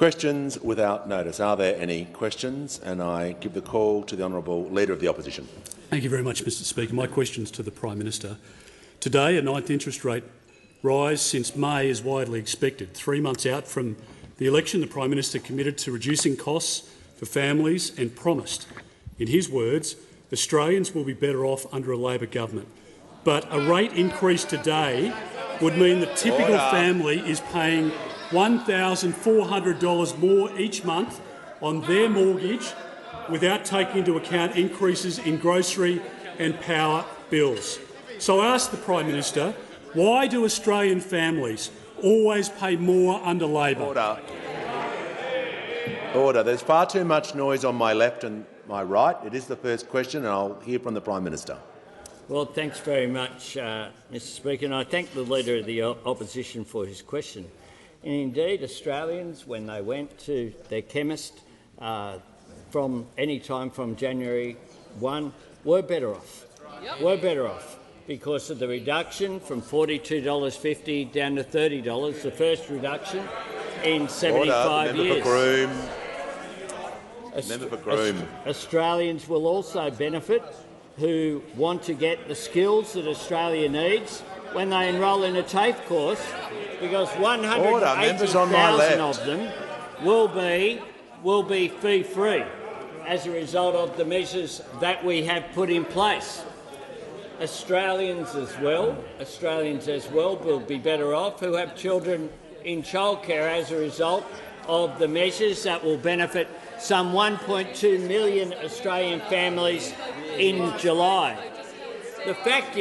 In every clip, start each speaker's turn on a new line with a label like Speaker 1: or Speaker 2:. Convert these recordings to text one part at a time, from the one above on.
Speaker 1: Questions without notice. Are there any questions? And I give the call to the honourable Leader of the Opposition.
Speaker 2: Thank you very much, Mr Speaker. My question is to the Prime Minister. Today, a ninth interest rate rise since May is widely expected. 3 months out from the election, the Prime Minister committed to reducing costs for families and promised, in his words, Australians will be better off under a Labor government. But a rate increase today would mean the typical family is paying $1,400 more each month on their mortgage without taking into account increases in grocery and power bills. So I ask the Prime Minister, why do Australian families always pay more under Labor?
Speaker 1: Order. Order. There's far too much noise on my left and my right. It is the first question, and I'll hear from the Prime Minister.
Speaker 3: Well, thanks very much, Mr Speaker, and I thank the Leader of the Opposition for his question. And indeed, Australians, when they went to their chemist from any time from January 1, were better off. Were better off because of the reduction from $42.50 down to $30, the first reduction in 75 years.
Speaker 1: Member for Groom.
Speaker 3: Australians will also benefit who want to get the skills that Australia needs when they enrol in a TAFE course, because 180,000 of them will be fee-free as a result of the measures that we have put in place. Australians as well will be better off who have children in childcare as a result of the measures that will benefit some 1.2 million Australian families in July. The fact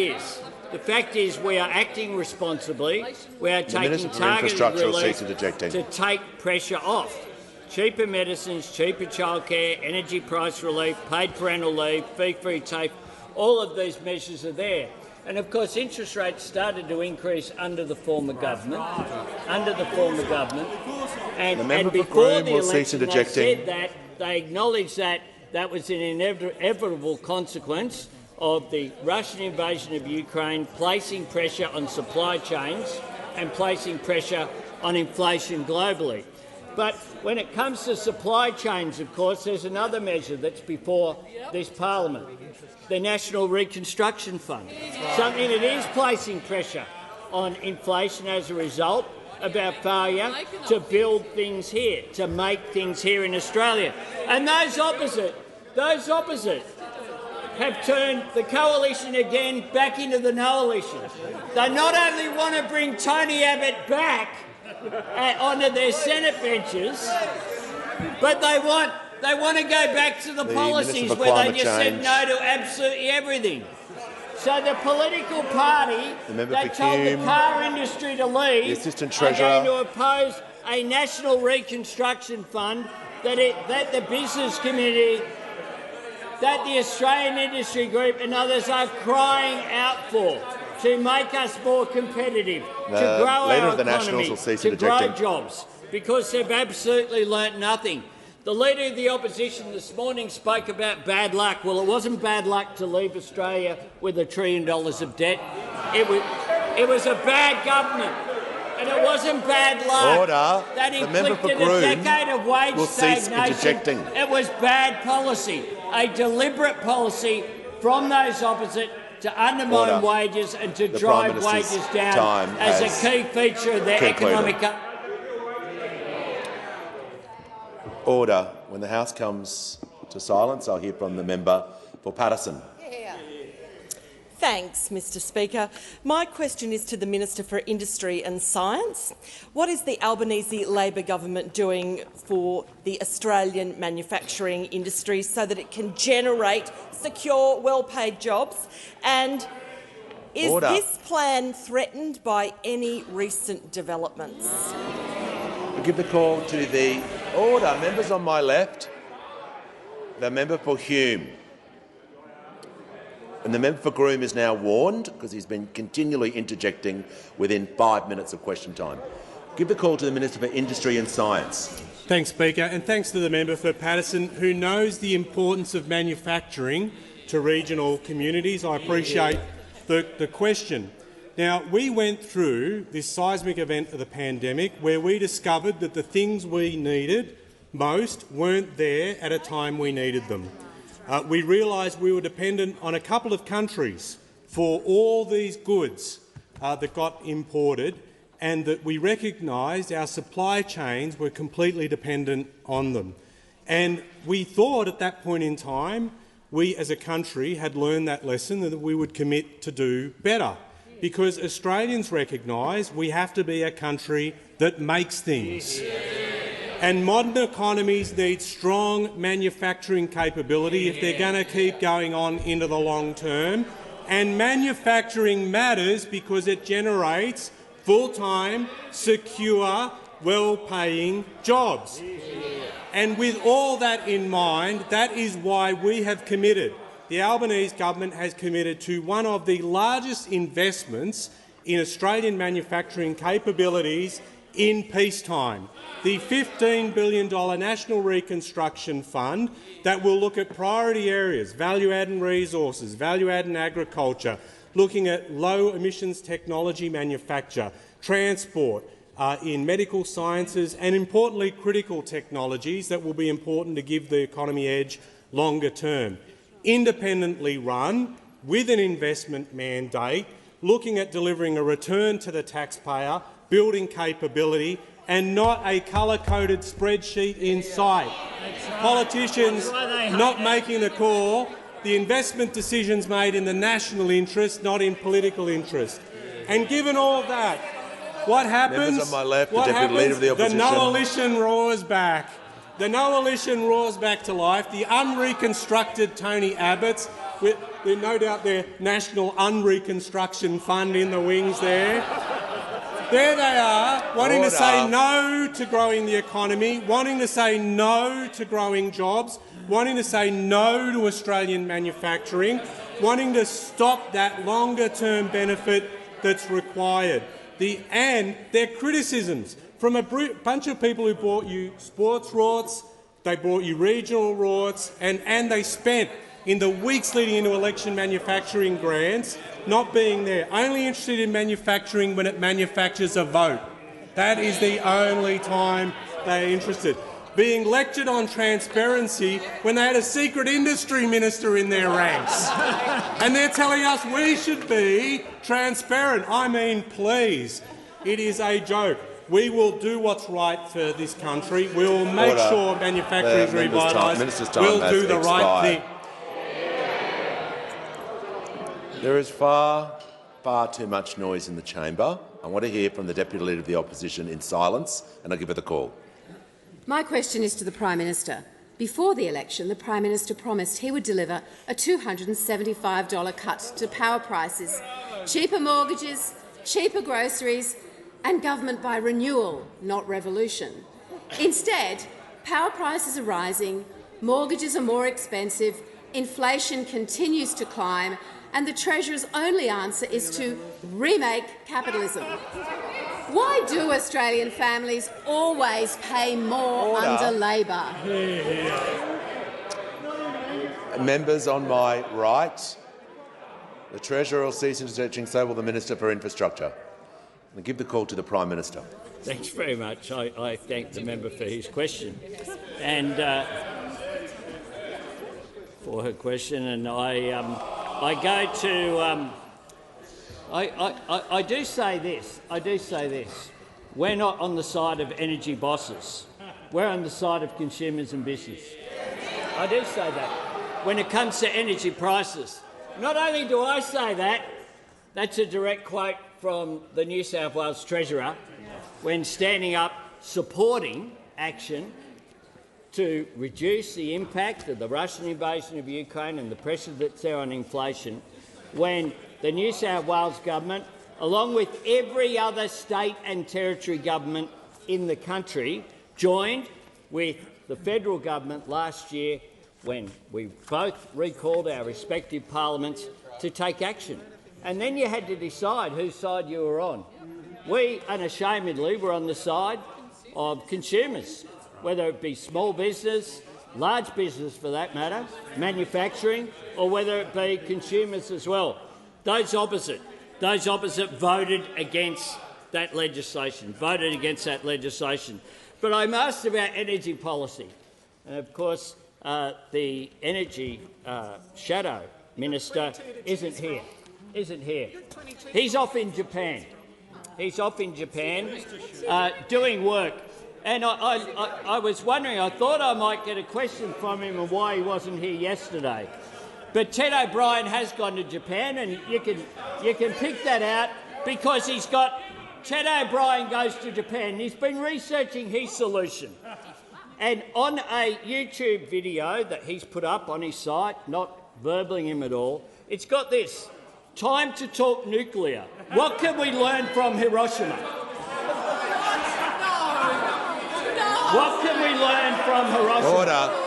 Speaker 3: is we are acting responsibly. We are taking targeted relief to take pressure off. Cheaper medicines, cheaper childcare, energy price relief, paid parental leave, fee-free TAFE, all of these measures are there. And of course, interest rates started to increase under the former government. And before the election, they said that they acknowledged that that was an inevitable consequence of the Russian invasion of Ukraine, placing pressure on supply chains and placing pressure on inflation globally. But when it comes to supply chains, of course, there's another measure that's before this parliament, the National Reconstruction Fund, something that is placing pressure on inflation as a result of our failure to build things here, to make things here in Australia. And those opposite have turned the coalition again back into the no-alition. They not only want to bring Tony Abbott back onto their Senate benches, but they want to go back to the policies where they just said no to absolutely everything. So the political party that told the car industry to leave are going to oppose a National Reconstruction Fund that the business community, that the Australian Industry Group and others are crying out for, to make us more competitive, to grow our economy, to grow jobs, because they've absolutely learnt nothing. The Leader of the Opposition this morning spoke about bad luck. Well, it wasn't bad luck to leave Australia with $1 trillion of debt. It was a bad government. And it wasn't bad luck that inflicted a decade of wage stagnation. It was bad policy, a deliberate policy from those opposite to undermine wages and to drive wages down as a key feature of their economic.
Speaker 1: Order. When the House comes to silence, I'll hear from the member for Paterson.
Speaker 4: Thanks, Mr Speaker. My question is to the Minister for Industry and Science. What is the Albanese Labor government doing for the Australian manufacturing industry so that it can generate secure, well-paid jobs? And is this plan threatened by any recent developments?
Speaker 1: I give the call to the members on my left, the member for Hume. And the member for Groom is now warned because he's been continually interjecting within 5 minutes of question time. Give the call to the Minister for Industry and Science.
Speaker 5: Thanks, Speaker, and thanks to the member for Paterson, who knows the importance of manufacturing to regional communities. I appreciate the question. Now, we went through this seismic event of the pandemic where we discovered that the things we needed most weren't there at a time we needed them. We realised we were dependent on a couple of countries for all these goods that got imported, and that we recognised our supply chains were completely dependent on them. And we thought at that point in time we as a country had learned that lesson and that we would commit to do better, because Australians recognise we have to be a country that makes things. And modern economies need strong manufacturing capability if they're going to keep going on into the long term. And manufacturing matters because it generates full-time, secure, well-paying jobs. And with all that in mind, that is why we have committed, the Albanese government has committed to one of the largest investments in Australian manufacturing capabilities in peacetime, the $15 billion National Reconstruction Fund that will look at priority areas, value-add in resources, value-add in agriculture, looking at low-emissions technology manufacture, transport, in medical sciences and, importantly, critical technologies that will be important to give the economy edge longer term. Independently run, with an investment mandate, looking at delivering a return to the taxpayer, building capability, and not a colour-coded spreadsheet in sight. Politicians not making the call, the investment decisions made in the national interest, not in political interest. And given all that, what happens?
Speaker 1: Members on my left, the Deputy Leader of the Opposition.
Speaker 5: The coalition roars back. The coalition roars back to life. The unreconstructed Tony Abbotts, with no doubt their National Unreconstruction Fund in the wings there. There they are, wanting to say no to growing the economy, wanting to say no to growing jobs, wanting to say no to Australian manufacturing, wanting to stop that longer-term benefit that's required. And their criticisms from a bunch of people who brought you sports rorts, they brought you regional rorts, and they spent in the weeks leading into election manufacturing grants not being there, only interested in manufacturing when it manufactures a vote. That is the only time they are interested. Being lectured on transparency when they had a secret industry minister in their ranks. And they're telling us we should be transparent. I mean, please, it is a joke. We will do what's right for this country. We will make sure manufacturing is revitalised. We'll do the right thing.
Speaker 1: There is far too much noise in the chamber. I want to hear from the Deputy Leader of the Opposition in silence, and I'll give her the call.
Speaker 6: My question is to the Prime Minister. Before the election, the Prime Minister promised he would deliver a $275 cut to power prices, cheaper mortgages, cheaper groceries and government by renewal, not revolution. Instead, power prices are rising, mortgages are more expensive, inflation continues to climb, and the Treasurer's only answer is to remake capitalism. Why do Australian families always pay more under Labor?
Speaker 1: Members on my right, the Treasurer will cease interjecting, so will the Minister for Infrastructure. I give the call to the Prime Minister.
Speaker 3: Thanks very much. I thank the member for his question and for her question, and I go to. I do say this. We're not on the side of energy bosses. We're on the side of consumers and business. I do say that. When it comes to energy prices, not only do I say that, that's a direct quote from the New South Wales Treasurer when standing up supporting action to reduce the impact of the Russian invasion of Ukraine and the pressure that's there on inflation, when the New South Wales government, along with every other state and territory government in the country, joined with the federal government last year when we both recalled our respective parliaments to take action. And then you had to decide whose side you were on. We, unashamedly, were on the side of consumers, whether it be small business, large business for that matter, manufacturing, or whether it be consumers as well. Those opposite Those opposite voted against that legislation, But I'm asked about energy policy. And of course, the energy shadow minister isn't here. He's off in Japan. Doing work. And I was wondering, I thought I might get a question from him on why he wasn't here yesterday. But Ted O'Brien has gone to Japan, and you can pick that out because Ted O'Brien goes to Japan. He's been researching his solution. And on a YouTube video that he's put up on his site, not verbling him at all, it's got this: time to talk nuclear. What can we learn from Hiroshima? What can we learn from Hiroshima?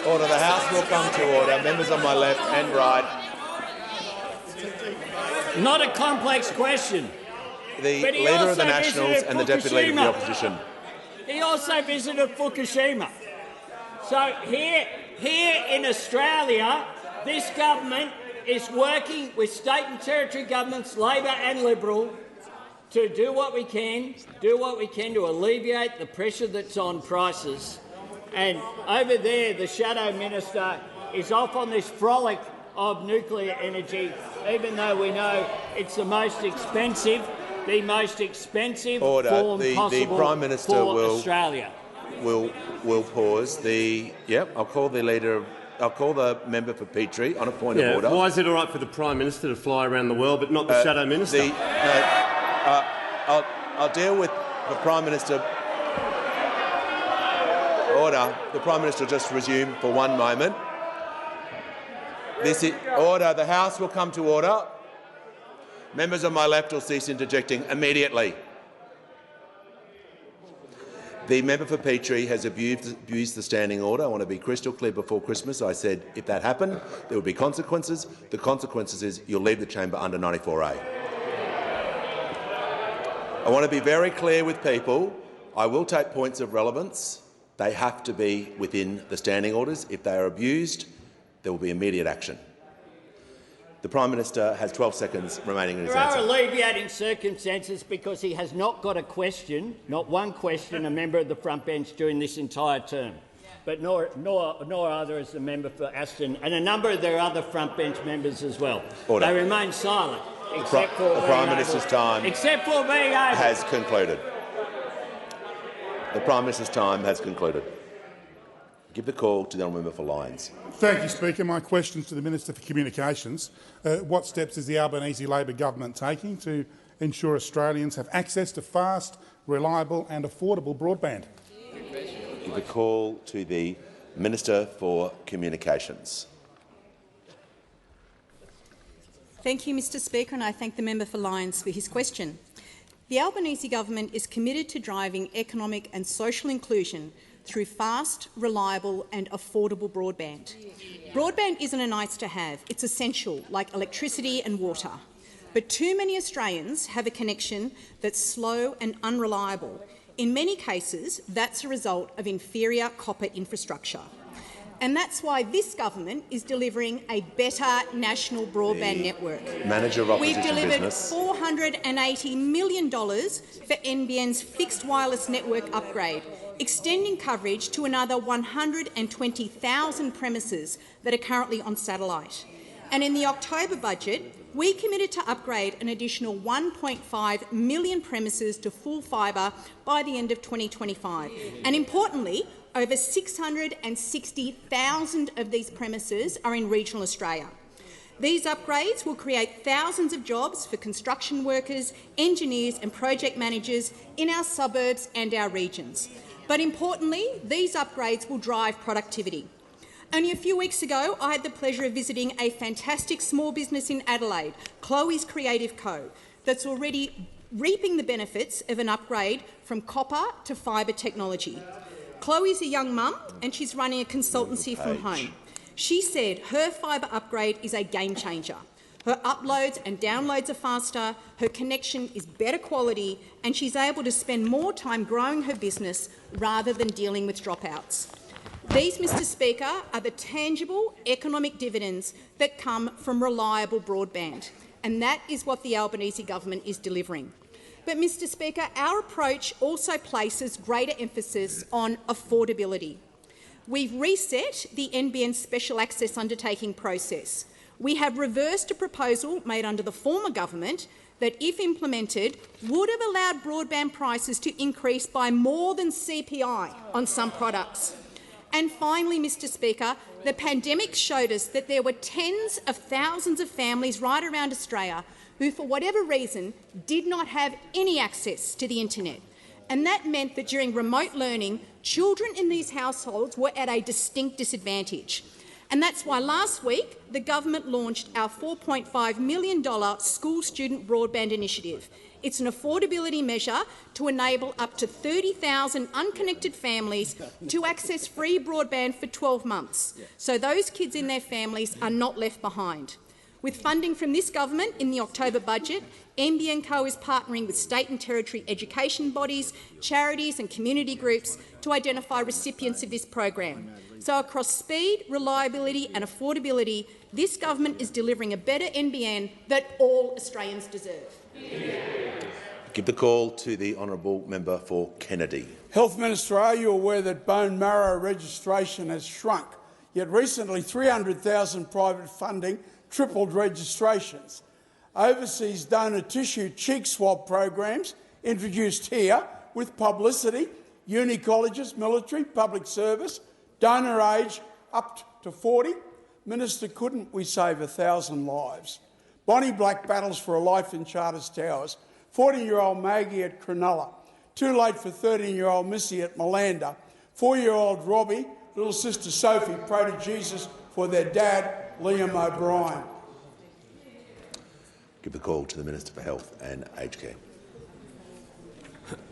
Speaker 1: Order. The House will come to order. Members on my left and right.
Speaker 3: Not a complex question.
Speaker 1: The Leader of the Nationals and the Deputy Leader of the Opposition.
Speaker 3: He also visited Fukushima. So here in Australia, this government is working with state and territory governments, Labor and Liberal, to do what we can to alleviate the pressure that's on prices. And over there, the shadow minister is off on this frolic of nuclear energy, even though we know it's the most expensive form possible
Speaker 1: the Prime Minister
Speaker 3: for Australia.
Speaker 1: Will pause. I'll call the leader. I'll call the member for Petrie on a point of order.
Speaker 7: Why is it all right for the Prime Minister to fly around the world but not the shadow minister?
Speaker 1: I'll deal with the Prime Minister. Order. The Prime Minister will just resume for one moment. Order. The House will come to order. Members on my left will cease interjecting immediately. The member for Petrie has abused the standing order. I want to be crystal clear before Christmas. I said if that happened, there would be consequences. The consequences is you'll leave the chamber under 94A. I want to be very clear with people. I will take points of relevance. They have to be within the standing orders. If they are abused, there will be immediate action. The Prime Minister has 12 seconds remaining in his answer.
Speaker 3: There are alleviating circumstances because he has not got a question, not one question, a member of the front bench during this entire term. But nor other is the member for Aston and a number of their other front bench members as well.
Speaker 1: Order.
Speaker 3: They remain silent, except for
Speaker 1: the Prime Minister's time has concluded. The Prime Minister's time has concluded. Give the call to the honourable member for Lyons.
Speaker 8: Thank you, Speaker. My question is to the Minister for Communications. What steps is the Albanese Labor government taking to ensure Australians have access to fast, reliable and affordable broadband?
Speaker 1: Give the call to the Minister for Communications.
Speaker 9: Thank you, Mr Speaker, and I thank the member for Lyons for his question. The Albanese government is committed to driving economic and social inclusion through fast, reliable and affordable broadband. Broadband isn't a nice-to-have, it's essential, like electricity and water. But too many Australians have a connection that's slow and unreliable. In many cases, that's a result of inferior copper infrastructure. And that's why this government is delivering a better national broadband network.
Speaker 1: Manager of Opposition
Speaker 9: We've delivered
Speaker 1: Business.
Speaker 9: $480 million for NBN's fixed wireless network upgrade, extending coverage to another 120,000 premises that are currently on satellite. And in the October budget, we committed to upgrade an additional 1.5 million premises to full fibre by the end of 2025. And importantly, over 660,000 of these premises are in regional Australia. These upgrades will create thousands of jobs for construction workers, engineers and project managers in our suburbs and our regions. But importantly, these upgrades will drive productivity. Only a few weeks ago, I had the pleasure of visiting a fantastic small business in Adelaide, Chloe's Creative Co, that's already reaping the benefits of an upgrade from copper to fibre technology. Chloe's a young mum and she's running a consultancy from home. She said her fibre upgrade is a game changer. Her uploads and downloads are faster, her connection is better quality and she's able to spend more time growing her business rather than dealing with dropouts. These, Mr Speaker, are the tangible economic dividends that come from reliable broadband, and that is what the Albanese government is delivering. But, Mr Speaker, our approach also places greater emphasis on affordability. We've reset the NBN special access undertaking process. We have reversed a proposal made under the former government that, if implemented, would have allowed broadband prices to increase by more than CPI on some products. And finally, Mr Speaker, the pandemic showed us that there were tens of thousands of families right around Australia who, for whatever reason, did not have any access to the internet. And that meant that during remote learning, children in these households were at a distinct disadvantage. And that's why last week the government launched our $4.5 million school student broadband initiative. It's an affordability measure to enable up to 30,000 unconnected families to access free broadband for 12 months, so those kids and their families are not left behind. With funding from this government in the October budget, NBN Co is partnering with state and territory education bodies, charities and community groups to identify recipients of this program. So across speed, reliability and affordability, this government is delivering a better NBN that all Australians deserve.
Speaker 1: Give the call to the honourable member for Kennedy.
Speaker 10: Health Minister, are you aware that bone marrow registration has shrunk? Yet recently 300,000 private funding tripled registrations. Overseas donor tissue cheek swab programs introduced here with publicity, uni colleges, military, public service, donor age up to 40. Minister, couldn't we save 1,000 lives? Bonnie Black battles for a life in Charters Towers, 14-year-old Maggie at Cronulla, too late for 13-year-old Missy at Malanda, 4-year-old Robbie, little sister Sophie pray to Jesus for their dad, Liam O'Brien.
Speaker 1: Give the call to the Minister for Health and Aged Care.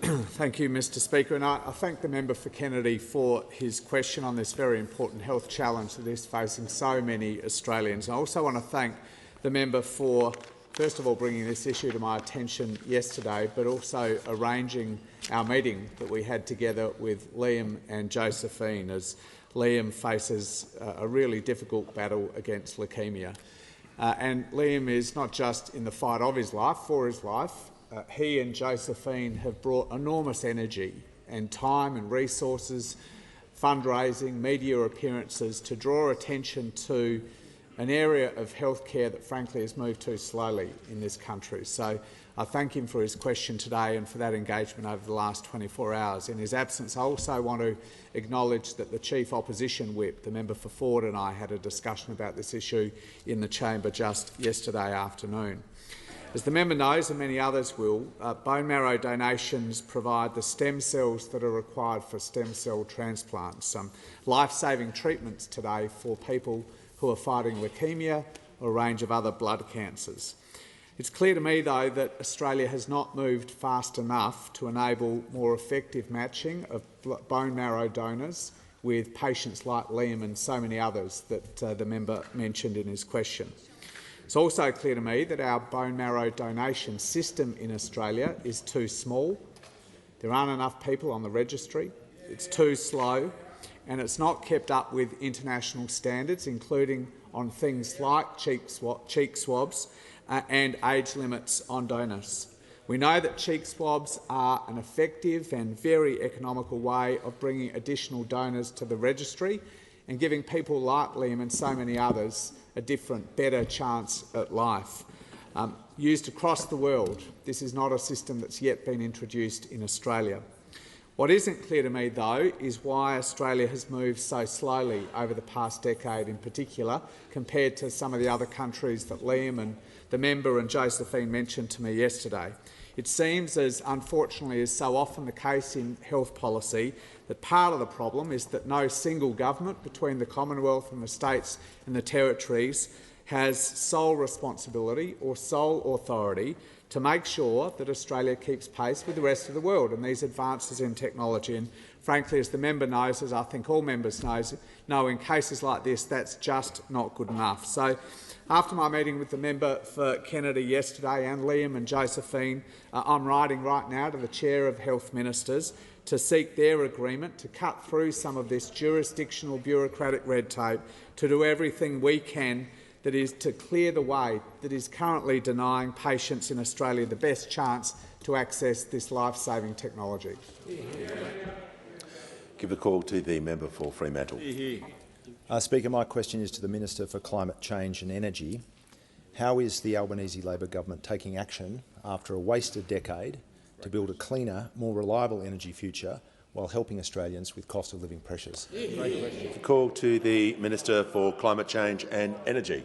Speaker 11: Thank you, Mr Speaker, and I thank the member for Kennedy for his question on this very important health challenge that is facing so many Australians. I also want to thank the member for, first of all, bringing this issue to my attention yesterday, but also arranging our meeting that we had together with Liam and Josephine, as Liam faces a really difficult battle against leukaemia. And Liam is not just in the fight of his life, for his life. He and Josephine have brought enormous energy and time and resources, fundraising, media appearances to draw attention to an area of healthcare that frankly has moved too slowly in this country. So I thank him for his question today and for that engagement over the last 24 hours. In his absence, I also want to acknowledge that the Chief Opposition Whip, the member for Ford, and I had a discussion about this issue in the chamber just yesterday afternoon. As the member knows, and many others will, bone marrow donations provide the stem cells that are required for stem cell transplants, some life-saving treatments today for people who are fighting leukaemia or a range of other blood cancers. It's clear to me, though, that Australia has not moved fast enough to enable more effective matching of bone marrow donors with patients like Liam and so many others that the member mentioned in his question. It's also clear to me that our bone marrow donation system in Australia is too small. There aren't enough people on the registry. It's too slow, and it's not kept up with international standards, including on things like cheek swabs and age limits on donors. We know that cheek swabs are an effective and very economical way of bringing additional donors to the registry and giving people like Liam and so many others a different, better chance at life. Used across the world, this is not a system that's yet been introduced in Australia. What isn't clear to me, though, is why Australia has moved so slowly over the past decade in particular, compared to some of the other countries that Liam and the member and Josephine mentioned to me yesterday. It seems, as unfortunately is so often the case in health policy, that part of the problem is that no single government between the Commonwealth and the states and the territories has sole responsibility or sole authority to make sure that Australia keeps pace with the rest of the world and these advances in technology. And frankly, as the member knows, as I think all members know, in cases like this, that's just not good enough. So, after my meeting with the member for Kennedy yesterday and Liam and Josephine, I'm writing right now to the Chair of Health Ministers to seek their agreement to cut through some of this jurisdictional bureaucratic red tape, to do everything we can that is to clear the way that is currently denying patients in Australia the best chance to access this life-saving technology.
Speaker 1: Give a call to the member for Fremantle.
Speaker 12: Speaker, my question is to the Minister for Climate Change and Energy. How is the Albanese Labor government taking action after a wasted decade to build a cleaner, more reliable energy future while helping Australians with cost of living pressures?
Speaker 1: Give a call to the Minister for Climate Change and Energy.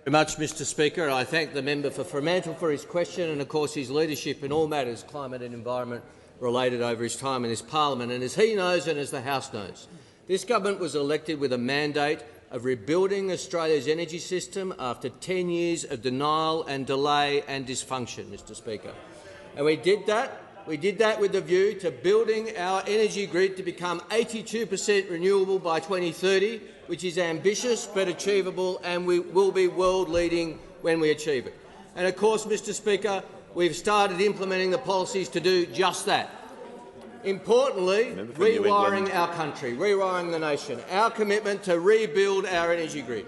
Speaker 13: Very much, Mr Speaker. I thank the member for Fremantle for his question and, of course, his leadership in all matters climate and environment related over his time in this parliament. And as he knows and as the House knows, this government was elected with a mandate of rebuilding Australia's energy system after 10 years of denial and delay and dysfunction, Mr Speaker. And we did that with a view to building our energy grid to become 82% renewable by 2030, which is ambitious but achievable, and we will be world-leading when we achieve it. And of course, Mr Speaker, we've started implementing the policies to do just that. Importantly, rewiring our country, rewiring the nation, our commitment to rebuild our energy grid.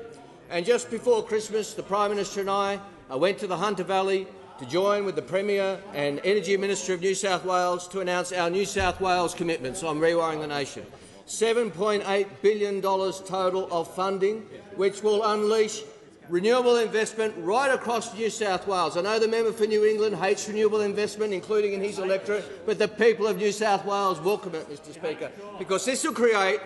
Speaker 13: And just before Christmas, the Prime Minister and I went to the Hunter Valley to join with the Premier and Energy Minister of New South Wales to announce our New South Wales commitments on rewiring the nation. $7.8 billion total of funding, which will unleash renewable investment right across New South Wales. I know the member for New England hates renewable investment, including in his electorate, but the people of New South Wales welcome it, Mr Speaker, because this will create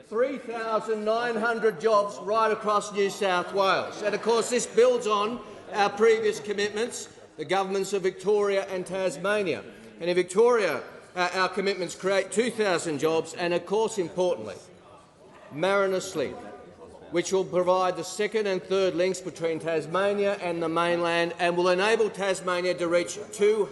Speaker 13: 3,900 jobs right across New South Wales. And of course this builds on our previous commitments, the governments of Victoria and Tasmania. And in Victoria, our commitments create 2,000 jobs and, of course, importantly, Marinus Link, which will provide the second and third links between Tasmania and the mainland and will enable Tasmania to reach 200%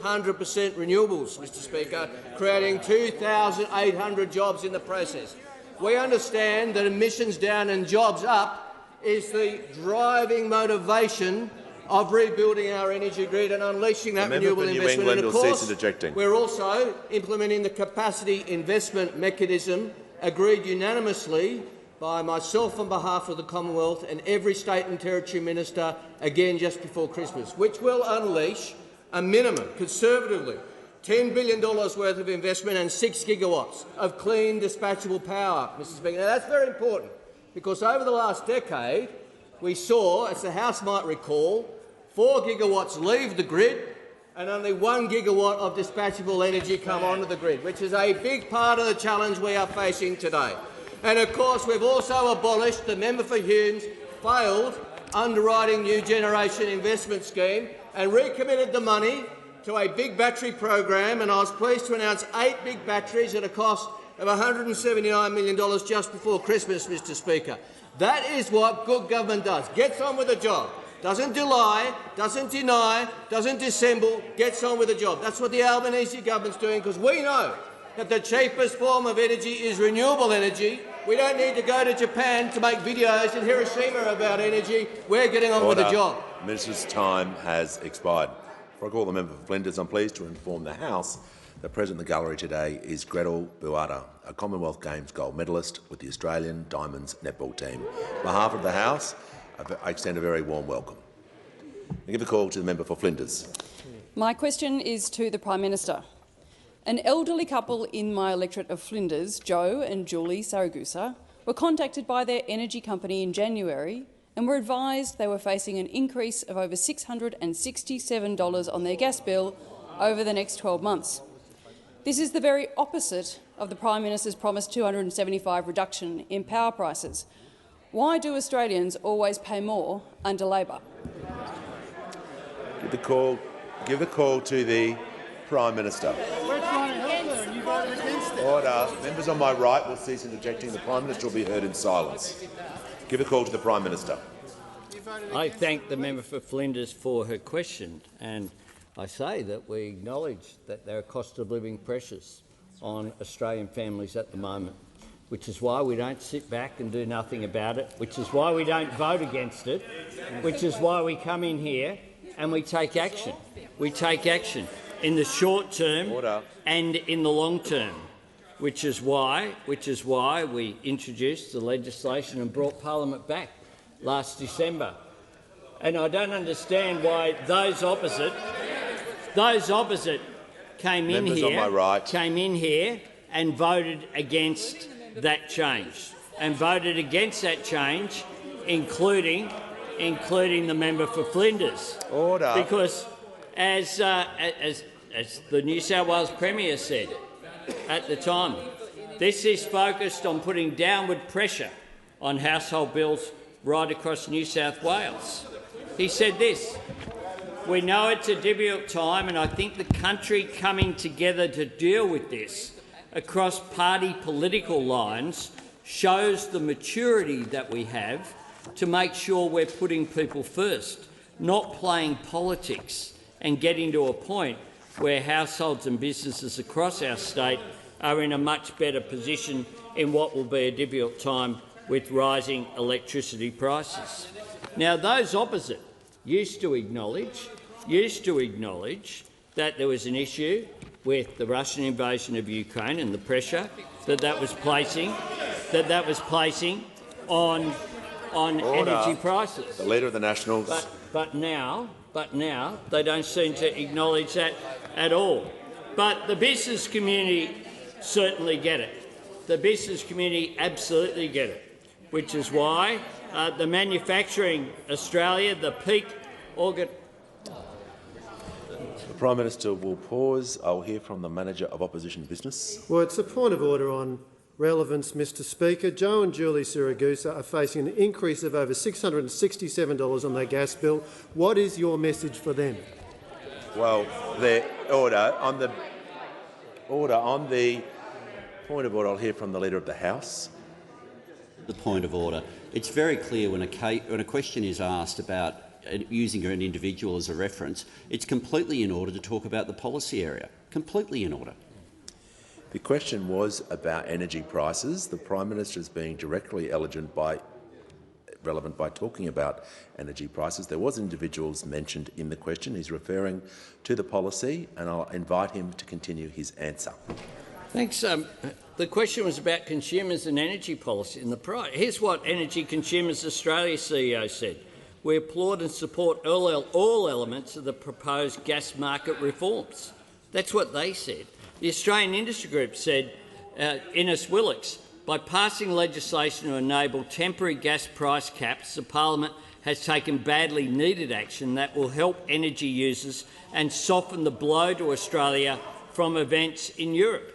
Speaker 13: renewables, Mr Speaker, creating 2,800 jobs in the process. We understand that emissions down and jobs up is the driving motivation of rebuilding our energy grid and unleashing that renewable investment. And of course, we're also implementing the capacity investment mechanism agreed unanimously by myself on behalf of the Commonwealth and every state and territory minister, again just before Christmas, which will unleash a minimum, conservatively, $10 billion worth of investment and 6 gigawatts of clean, dispatchable power, Mr Speaker. Now, that's very important because over the last decade we saw, as the House might recall, 4 gigawatts leave the grid and only 1 gigawatt of dispatchable energy come onto the grid, which is a big part of the challenge we are facing today. And of course we've also abolished the member for Hume's failed underwriting new generation investment scheme and recommitted the money to a big battery program, and I was pleased to announce 8 big batteries at a cost of $179 million just before Christmas, Mr Speaker. That is what good government does. Gets on with the job. Doesn't delay, doesn't deny, doesn't dissemble, gets on with the job. That's what the Albanese government's doing, because we know that the cheapest form of energy is renewable energy. We don't need to go to Japan to make videos in Hiroshima about energy. We're getting on with the job.
Speaker 1: The Minister's time has expired. Before I call the member for Flinders, I'm pleased to inform the House that present in the gallery today is Gretel Buata, a Commonwealth Games gold medalist with the Australian Diamonds netball team. On behalf of the House, I extend a very warm welcome. I give a call to the member for Flinders.
Speaker 14: My question is to the Prime Minister. An elderly couple in my electorate of Flinders, Joe and Julie Saragusa, were contacted by their energy company in January and were advised they were facing an increase of over $667 on their gas bill over the next 12 months. This is the very opposite of the Prime Minister's promised $275 reduction in power prices. Why do Australians always pay more under Labor?
Speaker 1: Give the call to the Prime Minister. Order. Members on my right will cease interjecting. The Prime Minister will be heard in silence. Give a call to the Prime Minister.
Speaker 3: I thank the member for Flinders for her question, and I say that we acknowledge that there are cost of living pressures on Australian families at the moment, which is why we don't sit back and do nothing about it, which is why we don't vote against it, which is why we come in here and we take action. We take action in the short term and in the long term, which is why we introduced the legislation and brought Parliament back last December. And I don't understand why those opposite came in here and voted against that change, including the member for Flinders.
Speaker 1: Order.
Speaker 3: Because as the New South Wales Premier said at the time, this is focused on putting downward pressure on household bills right across New South Wales. He said this: "We know it's a difficult time, and I think the country coming together to deal with this across party political lines shows the maturity that we have to make sure we're putting people first, not playing politics and getting to a point where households and businesses across our state are in a much better position in what will be a difficult time with rising electricity prices." Now, those opposite used to acknowledge that there was an issue with the Russian invasion of Ukraine and the pressure that was placing on energy prices.
Speaker 1: The Leader of the Nationals.
Speaker 3: But now they don't seem to acknowledge that at all. But the business community certainly get it. The business community absolutely get it, which is why the Manufacturing Australia, the peak organ.
Speaker 1: The Prime Minister will pause. I'll hear from the Manager of Opposition Business.
Speaker 15: Well, it's a point of order on relevance, Mr Speaker. Joe and Julie Siragusa are facing an increase of over $667 on their gas bill. What is your message for them?
Speaker 1: Well, the order on the point of order, I'll hear from the Leader of the House.
Speaker 16: The point of order. It's very clear when a question is asked about using an individual as a reference, it's completely in order to talk about the policy area. Completely in order.
Speaker 1: The question was about energy prices. The Prime Minister is being directly relevant by talking about energy prices. There was individuals mentioned in the question. He's referring to the policy, and I'll invite him to continue his answer.
Speaker 3: Thanks. The question was about consumers and energy policy and the price. Here's what Energy Consumers Australia CEO said: "We applaud and support all elements of the proposed gas market reforms." That's what they said. The Australian Industry Group said, Innes Willox, "By passing legislation to enable temporary gas price caps, the Parliament has taken badly needed action that will help energy users and soften the blow to Australia from events in Europe."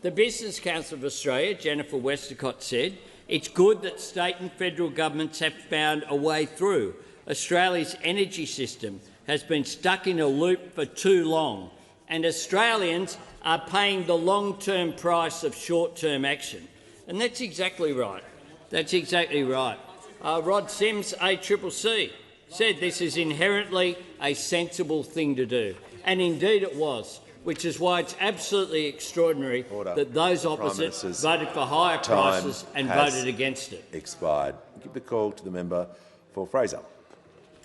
Speaker 3: The Business Council of Australia, Jennifer Westacott, said, "It's good that state and federal governments have found a way through. Australia's energy system has been stuck in a loop for too long, and Australians are paying the long-term price of short-term action." And that's exactly right. That's exactly right. Rod Sims, ACCC, said this is inherently a sensible thing to do, and indeed it was, which is why it's absolutely extraordinary that those opposite voted for higher prices and voted against it.
Speaker 1: Expired. Give the call to the member for Fraser.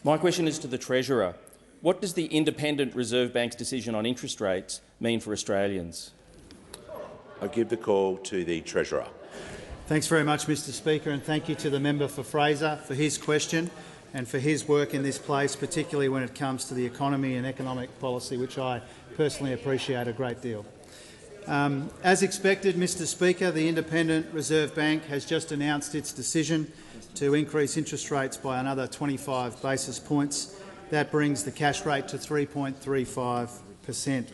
Speaker 17: My question is to the Treasurer. What does the Independent Reserve Bank's decision on interest rates mean for Australians?
Speaker 1: I give the call to the Treasurer.
Speaker 18: Thanks very much, Mr Speaker, and thank you to the member for Fraser for his question and for his work in this place, particularly when it comes to the economy and economic policy, which I personally appreciate a great deal. As expected, Mr Speaker, the Independent Reserve Bank has just announced its decision to increase interest rates by another 25 basis points. That brings the cash rate to 3.35%.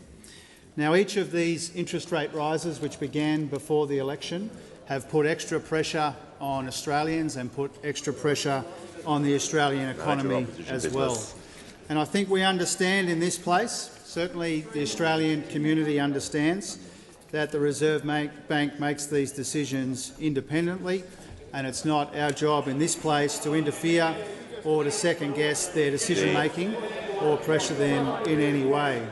Speaker 18: Now, each of these interest rate rises, which began before the election, have put extra pressure on Australians and put extra pressure on the Australian economy as well. And I think we understand in this place, certainly the Australian community understands, that the Reserve Bank makes these decisions independently, and it's not our job in this place to interfere or to second-guess their decision-making or pressure them in any way.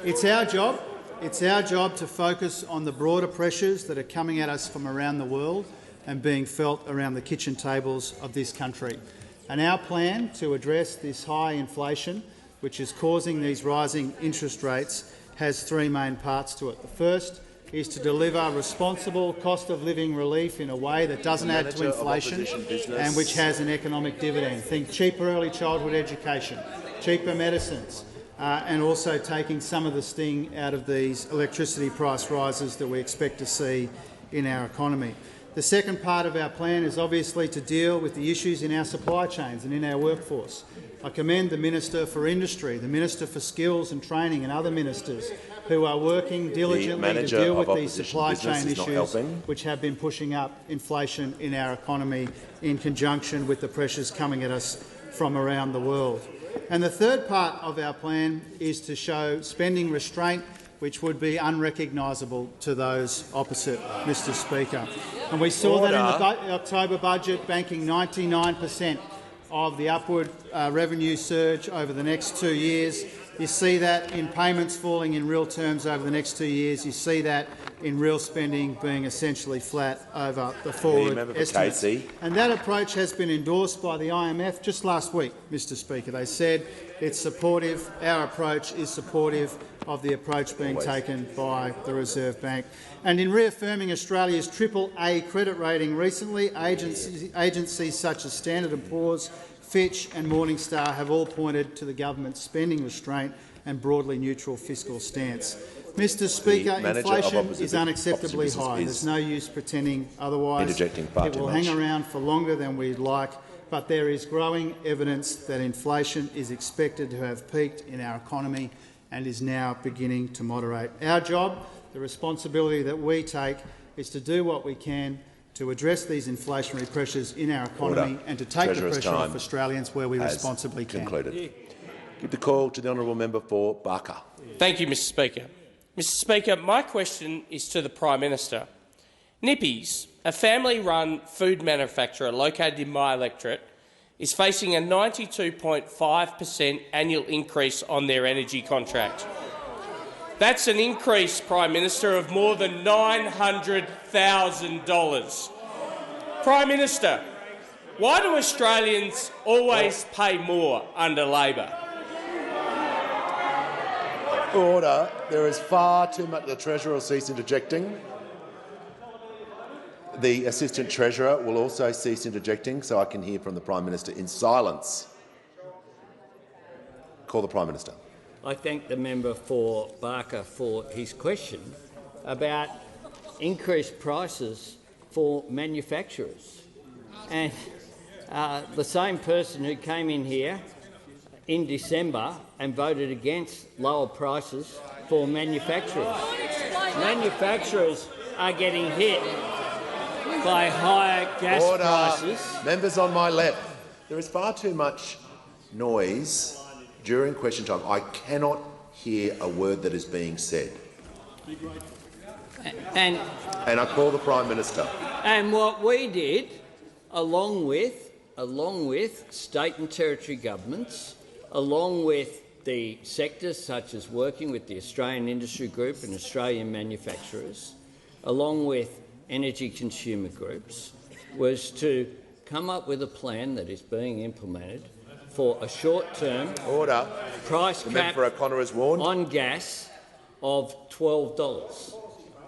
Speaker 18: It's our job to focus on the broader pressures that are coming at us from around the world and being felt around the kitchen tables of this country. And our plan to address this high inflation, which is causing these rising interest rates, has three main parts to it. The first is to deliver responsible cost-of-living relief in a way that doesn't add to inflation and which has an economic dividend. Think cheaper early childhood education, cheaper medicines, and also taking some of the sting out of these electricity price rises that we expect to see in our economy. The second part of our plan is obviously to deal with the issues in our supply chains and in our workforce. I commend the Minister for Industry, the Minister for Skills and Training and other ministers who are working diligently to deal with these supply chain issues which have been pushing up inflation in our economy in conjunction with the pressures coming at us from around the world. And the third part of our plan is to show spending restraint which would be unrecognisable to those opposite, Mr Speaker. And we saw that in the October budget, banking 99% of the upward revenue surge over the next 2 years. You see that in payments falling in real terms over the next 2 years. You see that in real spending being essentially flat over the forward estimates. And that approach has been endorsed by the IMF just last week, Mr Speaker. They said it's supportive. Our approach is supportive of the approach being taken by the Reserve Bank. And in reaffirming Australia's AAA credit rating recently, agencies such as Standard & Poor's, Fitch and Morningstar have all pointed to the government's spending restraint and broadly neutral fiscal stance. Mr Speaker, inflation is unacceptably high. There's no use pretending otherwise. It will hang around for longer than we'd like, but there is growing evidence that inflation is expected to have peaked in our economy and is now beginning to moderate. Our job, the responsibility that we take, is to do what we can to address these inflationary pressures in our economy and to take the pressure off Australians where we responsibly can.
Speaker 1: Give the call to the honourable member for Barker.
Speaker 19: Thank you, Mr Speaker. Mr Speaker, my question is to the Prime Minister. Nippies, a family-run food manufacturer located in my electorate, is facing a 92.5% annual increase on their energy contract. That's an increase, Prime Minister, of more than $900,000. Prime Minister, why do Australians always pay more under Labor?
Speaker 1: Order. There is far too much. The Treasurer will cease interjecting. The Assistant Treasurer will also cease interjecting so I can hear from the Prime Minister in silence. Call the Prime Minister.
Speaker 3: I thank the member for Barker for his question about increased prices for manufacturers. And the same person who came in here in December and voted against lower prices for manufacturers. Manufacturers are getting hit by higher gas prices.
Speaker 1: Members on my left. There is far too much noise during question time. I cannot hear a word that is being said. And I call the Prime Minister.
Speaker 3: And what we did, along with state and territory governments, along with the sectors such as working with the Australian Industry Group and Australian manufacturers, along with energy consumer groups, was to come up with a plan that is being implemented for a short-term price cap on gas of $12.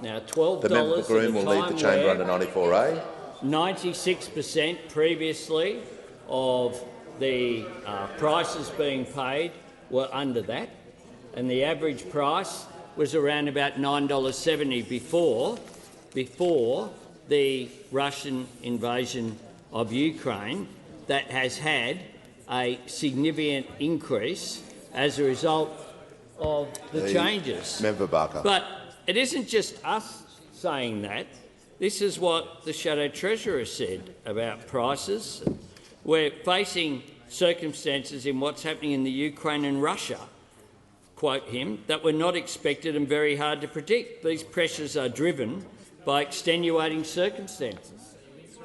Speaker 3: Now, $12
Speaker 1: the member for Groom will leave the chamber under 94A.
Speaker 3: 96% previously of the prices being paid were under that, and the average price was around about $9.70 before the Russian invasion of Ukraine. That has had a significant increase as a result of the changes.
Speaker 1: Member Barker.
Speaker 3: But it isn't just us saying that. This is what the Shadow Treasurer said about prices. We're facing circumstances in what's happening in the Ukraine and Russia, quote him, that were not expected and very hard to predict. These pressures are driven by extenuating circumstances.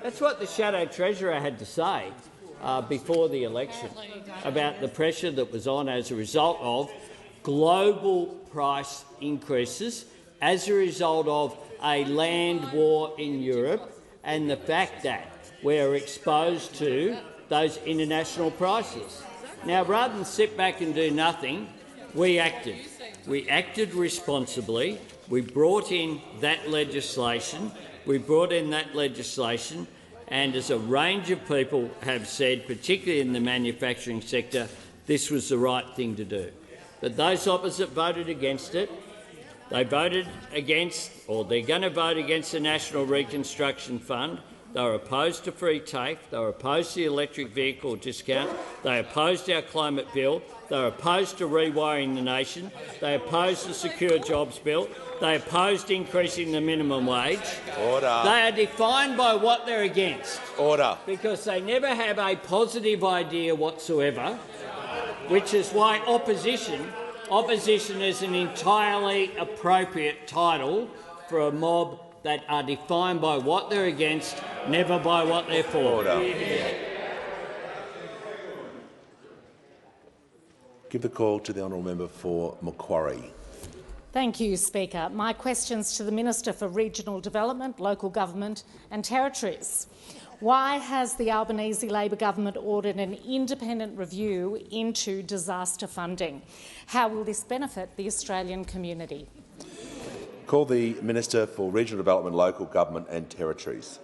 Speaker 3: That's what the Shadow Treasurer had to say. before the election about the pressure that was on as a result of global price increases, as a result of a land war in Europe, and the fact that we're exposed to those international prices. Now, rather than sit back and do nothing, we acted. We acted responsibly. We brought in that legislation. And as a range of people have said, particularly in the manufacturing sector, this was the right thing to do. But those opposite voted against it. They voted against, or they're going to vote against, the National Reconstruction Fund. They were opposed to free TAFE. They were opposed to the electric vehicle discount. They opposed our climate bill. They were opposed to rewiring the nation. They opposed the Secure Jobs Bill. They opposed increasing the minimum wage.
Speaker 1: Order.
Speaker 3: They are defined by what they're against.
Speaker 1: Order.
Speaker 3: Because they never have a positive idea whatsoever, which is why opposition is an entirely appropriate title for a mob that are defined by what they're against, never by what they're for.
Speaker 1: Order. Give the call to the honourable member for Macquarie.
Speaker 20: Thank you, Speaker. My question's to the Minister for Regional Development, Local Government and Territories. Why has the Albanese Labor government ordered an independent review into disaster funding? How will this benefit the Australian community?
Speaker 1: Call the Minister for Regional Development, Local Government and Territories.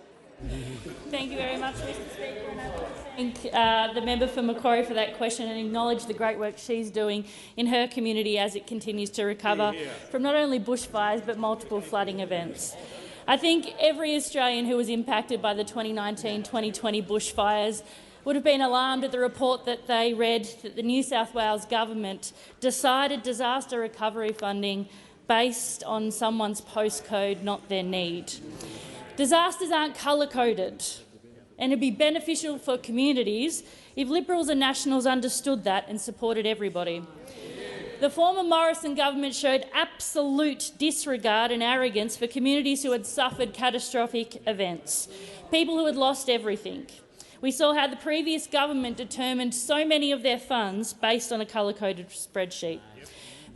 Speaker 21: Thank you very much, Mr Speaker. And I want to thank the member for Macquarie for that question and acknowledge the great work she's doing in her community as it continues to recover from not only bushfires but multiple flooding events. I think every Australian who was impacted by the 2019-2020 bushfires would have been alarmed at the report that they read that the New South Wales government decided disaster recovery funding based on someone's postcode, not their need. Disasters aren't colour-coded, and it would be beneficial for communities if Liberals and Nationals understood that and supported everybody. The former Morrison government showed absolute disregard and arrogance for communities who had suffered catastrophic events, people who had lost everything. We saw how the previous government determined so many of their funds based on a colour-coded spreadsheet.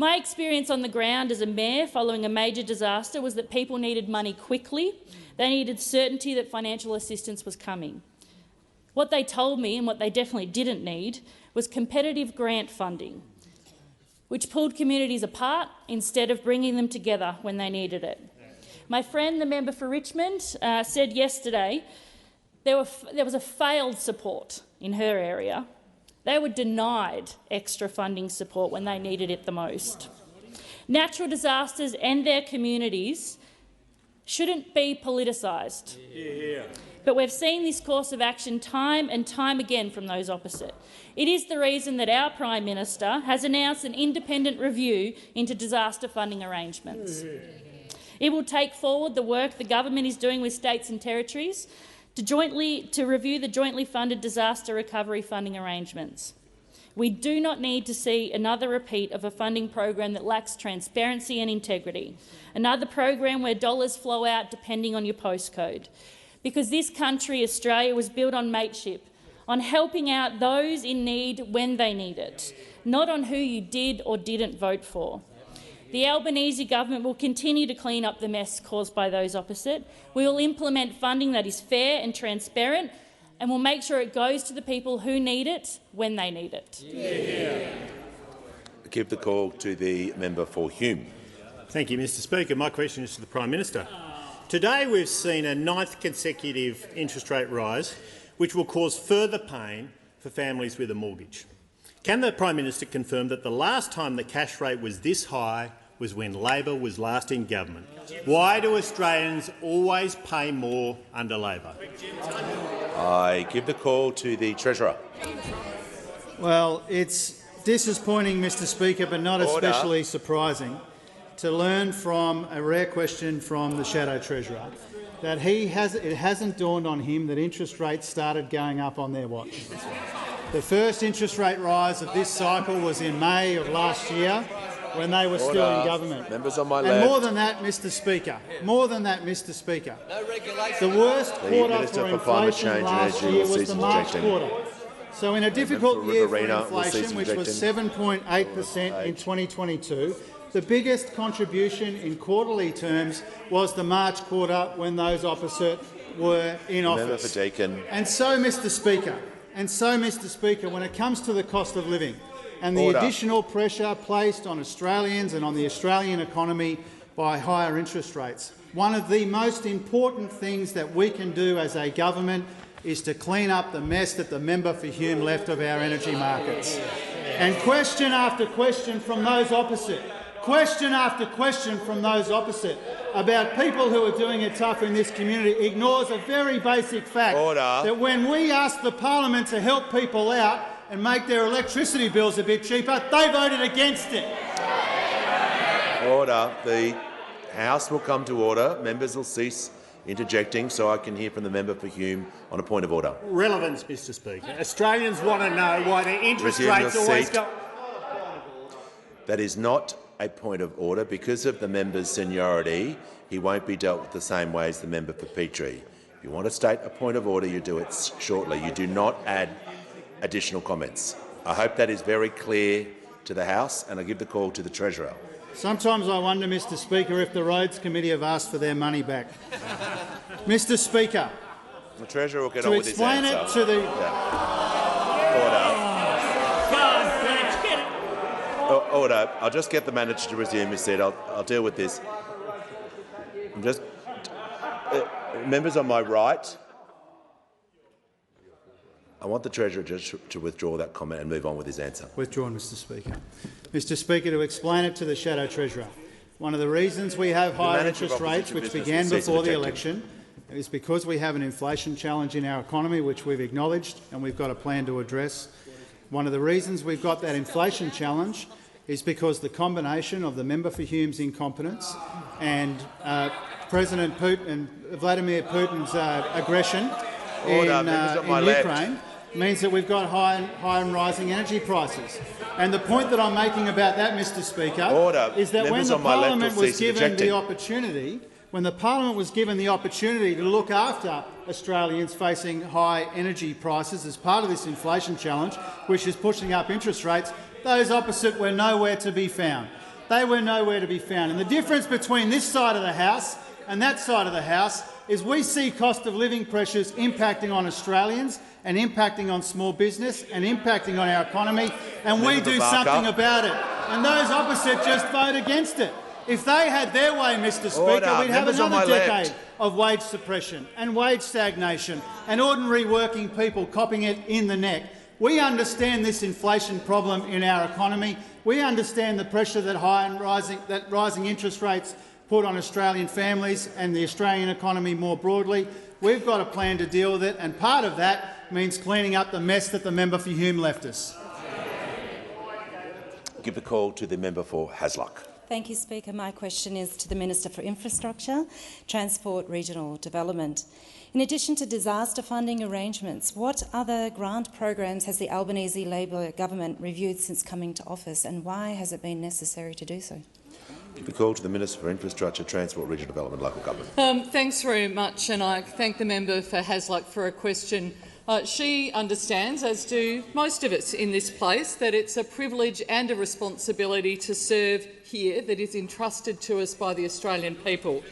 Speaker 21: My experience on the ground as a mayor following a major disaster was that people needed money quickly. They needed certainty that financial assistance was coming. What they told me, and what they definitely didn't need, was competitive grant funding, which pulled communities apart instead of bringing them together when they needed it. My friend, the member for Richmond, said yesterday there was a failed support in her area. They were denied extra funding support when they needed it the most. Natural disasters and their communities shouldn't be politicised. But we've seen this course of action time and time again from those opposite. It is the reason that our Prime Minister has announced an independent review into disaster funding arrangements. It will take forward the work the government is doing with states and territories to review the jointly funded disaster recovery funding arrangements. We do not need to see another repeat of a funding program that lacks transparency and integrity, another program where dollars flow out depending on your postcode. Because this country, Australia, was built on mateship, on helping out those in need when they need it, not on who you did or didn't vote for. The Albanese government will continue to clean up the mess caused by those opposite. We will implement funding that is fair and transparent, and we'll make sure it goes to the people who need it when they need it.
Speaker 1: Give the call to the member for Hume.
Speaker 22: Thank you, Mr Speaker. My question is to the Prime Minister. Today we've seen a 9th consecutive interest rate rise, which will cause further pain for families with a mortgage. Can the Prime Minister confirm that the last time the cash rate was this high was when Labor was last in government? Why do Australians always pay more under Labor?
Speaker 1: I give the call to the Treasurer.
Speaker 18: Well, it's disappointing, Mr Speaker, but not especially surprising, to learn from a rare question from the Shadow Treasurer that it hasn't dawned on him that interest rates started going up on their watch. The first interest rate rise of this cycle was in May of last year, when they were still in government.
Speaker 1: Members on my
Speaker 18: and
Speaker 1: left.
Speaker 18: more than that, Mr Speaker, the worst quarter for inflation last year was the March quarter. So in a difficult year for inflation, which was
Speaker 1: interjecting.
Speaker 18: 7.8% in 2022, the biggest contribution in quarterly terms was the March quarter when those opposite were in office.
Speaker 1: Member for Deakin.
Speaker 18: And so, Mr. Speaker, when it comes to the cost of living and the
Speaker 1: Order.
Speaker 18: additional pressure placed on Australians and on the Australian economy by higher interest rates, one of the most important things that we can do as a government is to clean up the mess that the member for Hume left of our energy markets. And question after question from those opposite, about people who are doing it tough in this community ignores a very basic fact that when we asked the parliament to help people out and make their electricity bills a bit cheaper, they voted against it.
Speaker 1: Order. The House will come to order. Members will cease interjecting so I can hear from the member for Hume on a point of order.
Speaker 22: Relevance, Mr Speaker. Australians want to know why their interest
Speaker 1: Resume
Speaker 22: rates
Speaker 1: your
Speaker 22: always
Speaker 1: seat.
Speaker 22: go—
Speaker 1: That is not a point of order. Because of the member's seniority, he won't be dealt with the same way as the member for Petrie. If you want to state a point of order, you do it shortly. You do not add additional comments. I hope that is very clear to the House, and I give the call to the Treasurer.
Speaker 18: Sometimes I wonder, Mr Speaker, if the Roads Committee have asked for their money back. Mr Speaker,
Speaker 1: The Treasurer will get
Speaker 18: to
Speaker 1: on with his
Speaker 18: explain
Speaker 1: answer.
Speaker 18: it to the—
Speaker 1: Order. I'll just get the manager to resume his seat. I'll deal with this. I'm just members on my right. I want the Treasurer just to withdraw that comment and move on with his answer.
Speaker 18: Withdrawn, Mr Speaker. Mr Speaker, to explain it to the Shadow Treasurer, one of the reasons we have higher interest rates, which began before the election, is because we have an inflation challenge in our economy, which we've acknowledged and we've got a plan to address. One of the reasons we've got that inflation challenge is because the combination of the member for Hume's incompetence and President Putin, Vladimir Putin's aggression in Ukraine means that we've got high and rising energy prices. And the point that I'm making about that, Mr Speaker, is that when the Parliament was given the opportunity, to look after Australians facing high energy prices as part of this inflation challenge, which is pushing up interest rates, those opposite were nowhere to be found. They were nowhere to be found. And the difference between this side of the House and that side of the House is we see cost of living pressures impacting on Australians and impacting on small business and impacting on our economy, and we do something about it. And those opposite just vote against it. If they had their way, Mr Speaker, we'd have another decade of wage suppression and wage stagnation and ordinary working people copping it in the neck. We understand this inflation problem in our economy. We understand the pressure that rising interest rates put on Australian families and the Australian economy more broadly. We've got a plan to deal with it, and part of that means cleaning up the mess that the member for Hume left us.
Speaker 1: Give the call to the member for Hasluck.
Speaker 2: Thank you, Speaker. My question is to the Minister for Infrastructure, Transport, Regional Development. In addition to disaster funding arrangements, what other grant programs has the Albanese Labor government reviewed since coming to office, and why has it been necessary to do so?
Speaker 1: Give the call to the Minister for Infrastructure, Transport, Regional Development, Local Government.
Speaker 4: Thanks very much, and I thank the member for Hasluck for a question. She understands, as do most of us in this place, that it's a privilege and a responsibility to serve here that is entrusted to us by the Australian people.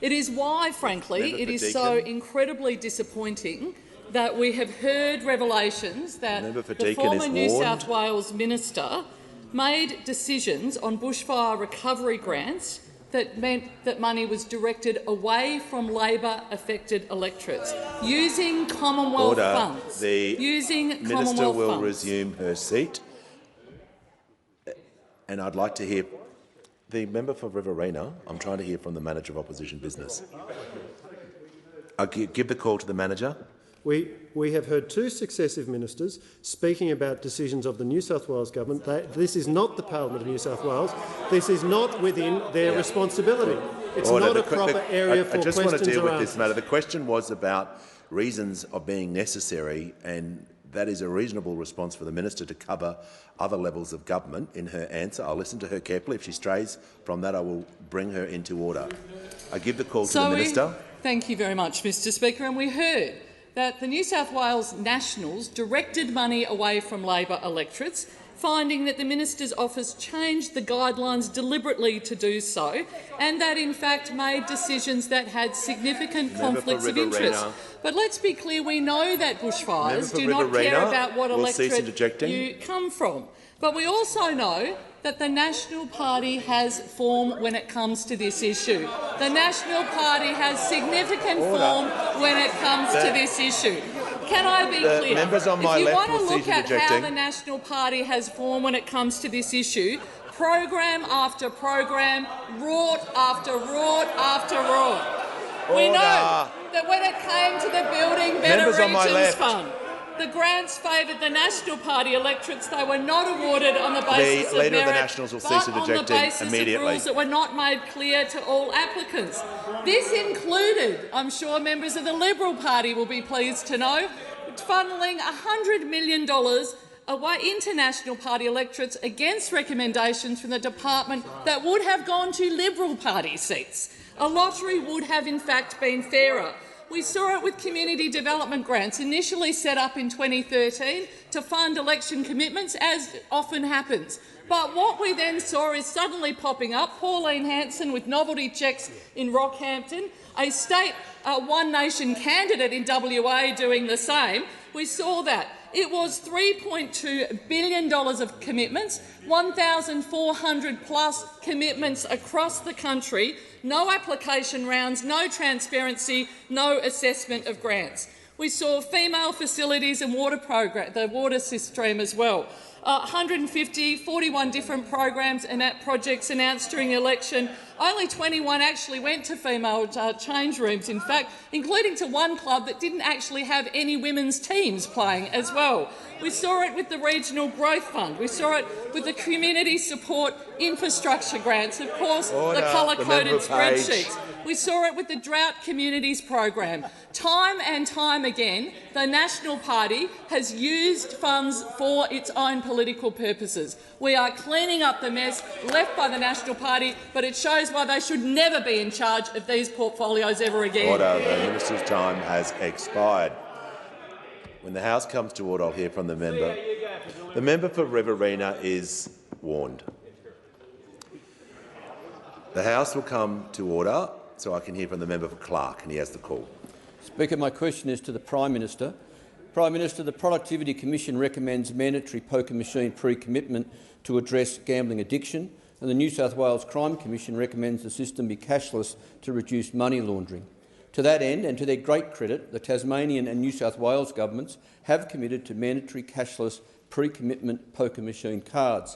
Speaker 4: It is why, frankly, it is so incredibly disappointing that we have heard revelations that the former New South Wales minister made decisions on bushfire recovery grants that meant that money was directed away from Labor-affected electorates, using Commonwealth funds.
Speaker 1: The Minister will resume her seat. And I'd like to hear the member for Riverina. I'm trying to hear from the Manager of Opposition Business. I'll give the call to the Manager.
Speaker 15: We have heard two successive ministers speaking about decisions of the New South Wales government. This is not the Parliament of New South Wales. This is not within their responsibility. It's not a proper area for questions.
Speaker 1: I just want to deal with this matter. The question was about reasons of being necessary, and that is a reasonable response for the minister to cover other levels of government in her answer. I'll listen to her carefully. If she strays from that, I will bring her into order. I give the call to the minister.
Speaker 4: Thank you very much, Mr Speaker. And we heard that the New South Wales Nationals directed money away from Labor electorates, finding that the minister's office changed the guidelines deliberately to do so, and that in fact made decisions that had significant conflicts of interest. But let's be clear, we know that bushfires do not care about what electorate you come from. But we also know that the National Party has form when it comes to this issue. The National Party has significant form when it comes to this issue. Can I be clear?
Speaker 1: Members on my
Speaker 4: if you
Speaker 1: left
Speaker 4: want to
Speaker 1: will
Speaker 4: look at how the National Party has form when it comes to this issue, program after program, rort after rort after rort. We know that when it came to the Building Better Regions Fund, the grants favoured the National Party electorates. They were not awarded on the basis of merit,
Speaker 1: of the Nationals will cease
Speaker 4: but on the basis of rules that were not made clear to all applicants. This included, I'm sure members of the Liberal Party will be pleased to know, funneling $100 million away into National Party electorates against recommendations from the department that would have gone to Liberal Party seats. A lottery would have in fact been fairer. We saw it with community development grants, initially set up in 2013 to fund election commitments, as often happens. But what we then saw is suddenly popping up Pauline Hanson with novelty checks in Rockhampton, a state One Nation candidate in WA doing the same. We saw that. It was $3.2 billion of commitments, 1,400 plus commitments across the country, no application rounds, no transparency, no assessment of grants. We saw female facilities and water program, the water stream as well. 41 different programs and projects announced during the election. Only 21 actually went to female change rooms, in fact, including to one club that didn't actually have any women's teams playing as well. We saw it with the Regional Growth Fund. We saw it with the Community Support Infrastructure Grants, of course, the colour-coded spreadsheets. We saw it with the Drought Communities program. Time and time again, the National Party has used funds for its own political purposes. We are cleaning up the mess left by the National Party, but it shows why they should never be in charge of these portfolios ever again.
Speaker 1: Order. The minister's time has expired. When the House comes to order, I'll hear from the member. The member for Riverina is warned. The House will come to order, so I can hear from the member for Clark, and he has the call.
Speaker 5: Speaker, my question is to the Prime Minister. Prime Minister, the Productivity Commission recommends mandatory poker machine pre-commitment to address gambling addiction, and the New South Wales Crime Commission recommends the system be cashless to reduce money laundering. To that end, and to their great credit, the Tasmanian and New South Wales governments have committed to mandatory cashless pre-commitment poker machine cards.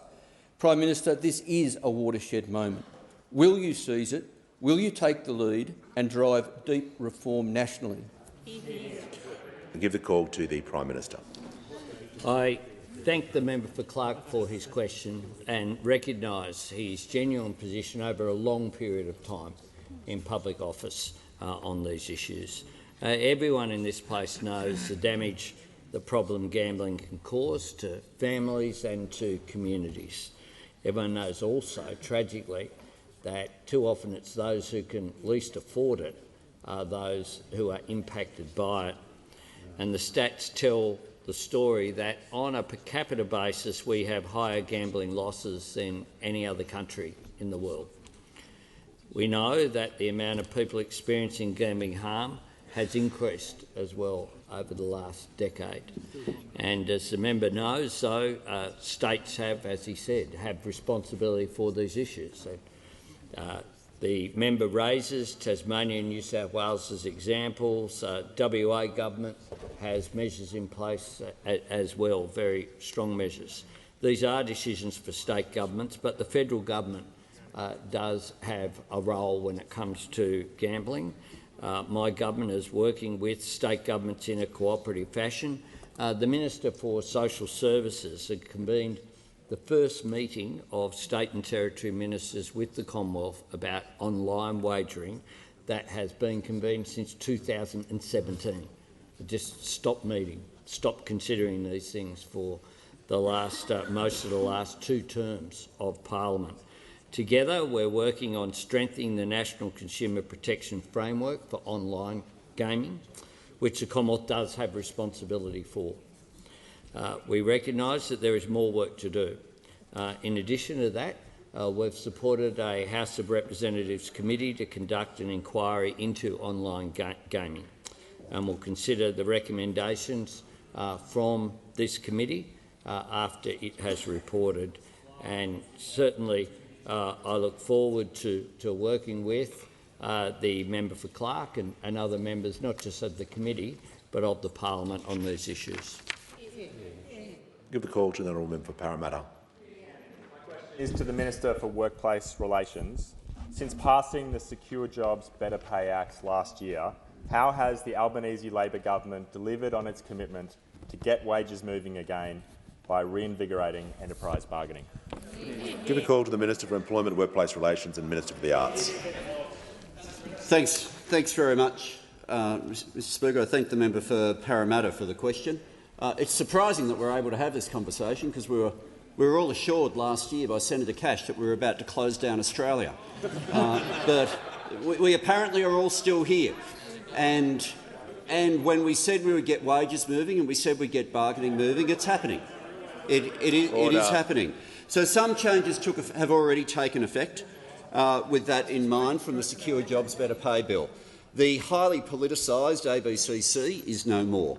Speaker 5: Prime Minister, this is a watershed moment. Will you seize it? Will you take the lead and drive deep reform nationally?
Speaker 1: I give the call to the Prime Minister.
Speaker 3: I thank the member for Clark for his question and recognise his genuine position over a long period of time in public office on these issues. Everyone in this place knows the damage the problem gambling can cause to families and to communities. Everyone knows also, tragically, that too often it's those who can least afford it are those who are impacted by it. And the stats tell the story that on a per capita basis we have higher gambling losses than any other country in the world. We know that the amount of people experiencing gambling harm has increased as well over the last decade. And as the member knows, so states have, as he said, have responsibility for these issues. The member raises Tasmania and New South Wales as examples. WA government has measures in place as well, very strong measures. These are decisions for state governments, but the federal government does have a role when it comes to gambling. My government is working with state governments in a cooperative fashion. The Minister for Social Services had convened the first meeting of state and territory ministers with the Commonwealth about online wagering that has been convened since 2017. Just stopped meeting, stopped considering these things for the last, most of the last 2 terms of Parliament. Together, we're working on strengthening the National Consumer Protection Framework for online gaming.
Speaker 6: which the Commonwealth does have responsibility for. We recognise that there is more work to do. In addition to that, we've supported a House of Representatives committee to conduct an inquiry into online gaming, and we'll consider the recommendations from this committee after it has reported. And certainly I look forward to working with the member for Clark and other members, not just of the committee, but of the parliament on these issues.
Speaker 1: Give the call to the honourable member for Parramatta.
Speaker 7: Is to the Minister for Workplace Relations. Since passing the Secure Jobs Better Pay Act last year, how has the Albanese Labor government delivered on its commitment to get wages moving again by reinvigorating enterprise bargaining?
Speaker 1: Give a call to the Minister for Employment, Workplace Relations and Minister for the Arts.
Speaker 16: Thanks very much, Mr Speaker. I thank the member for Parramatta for the question. It's surprising that we're able to have this conversation because we were all assured last year by Senator Cash that we were about to close down Australia. But we apparently are all still here. And when we said we would get wages moving and we said we'd get bargaining moving, it's happening. It is happening. So some changes have already taken effect with that in mind from the Secure Jobs Better Pay Bill. The highly politicised ABCC is no more.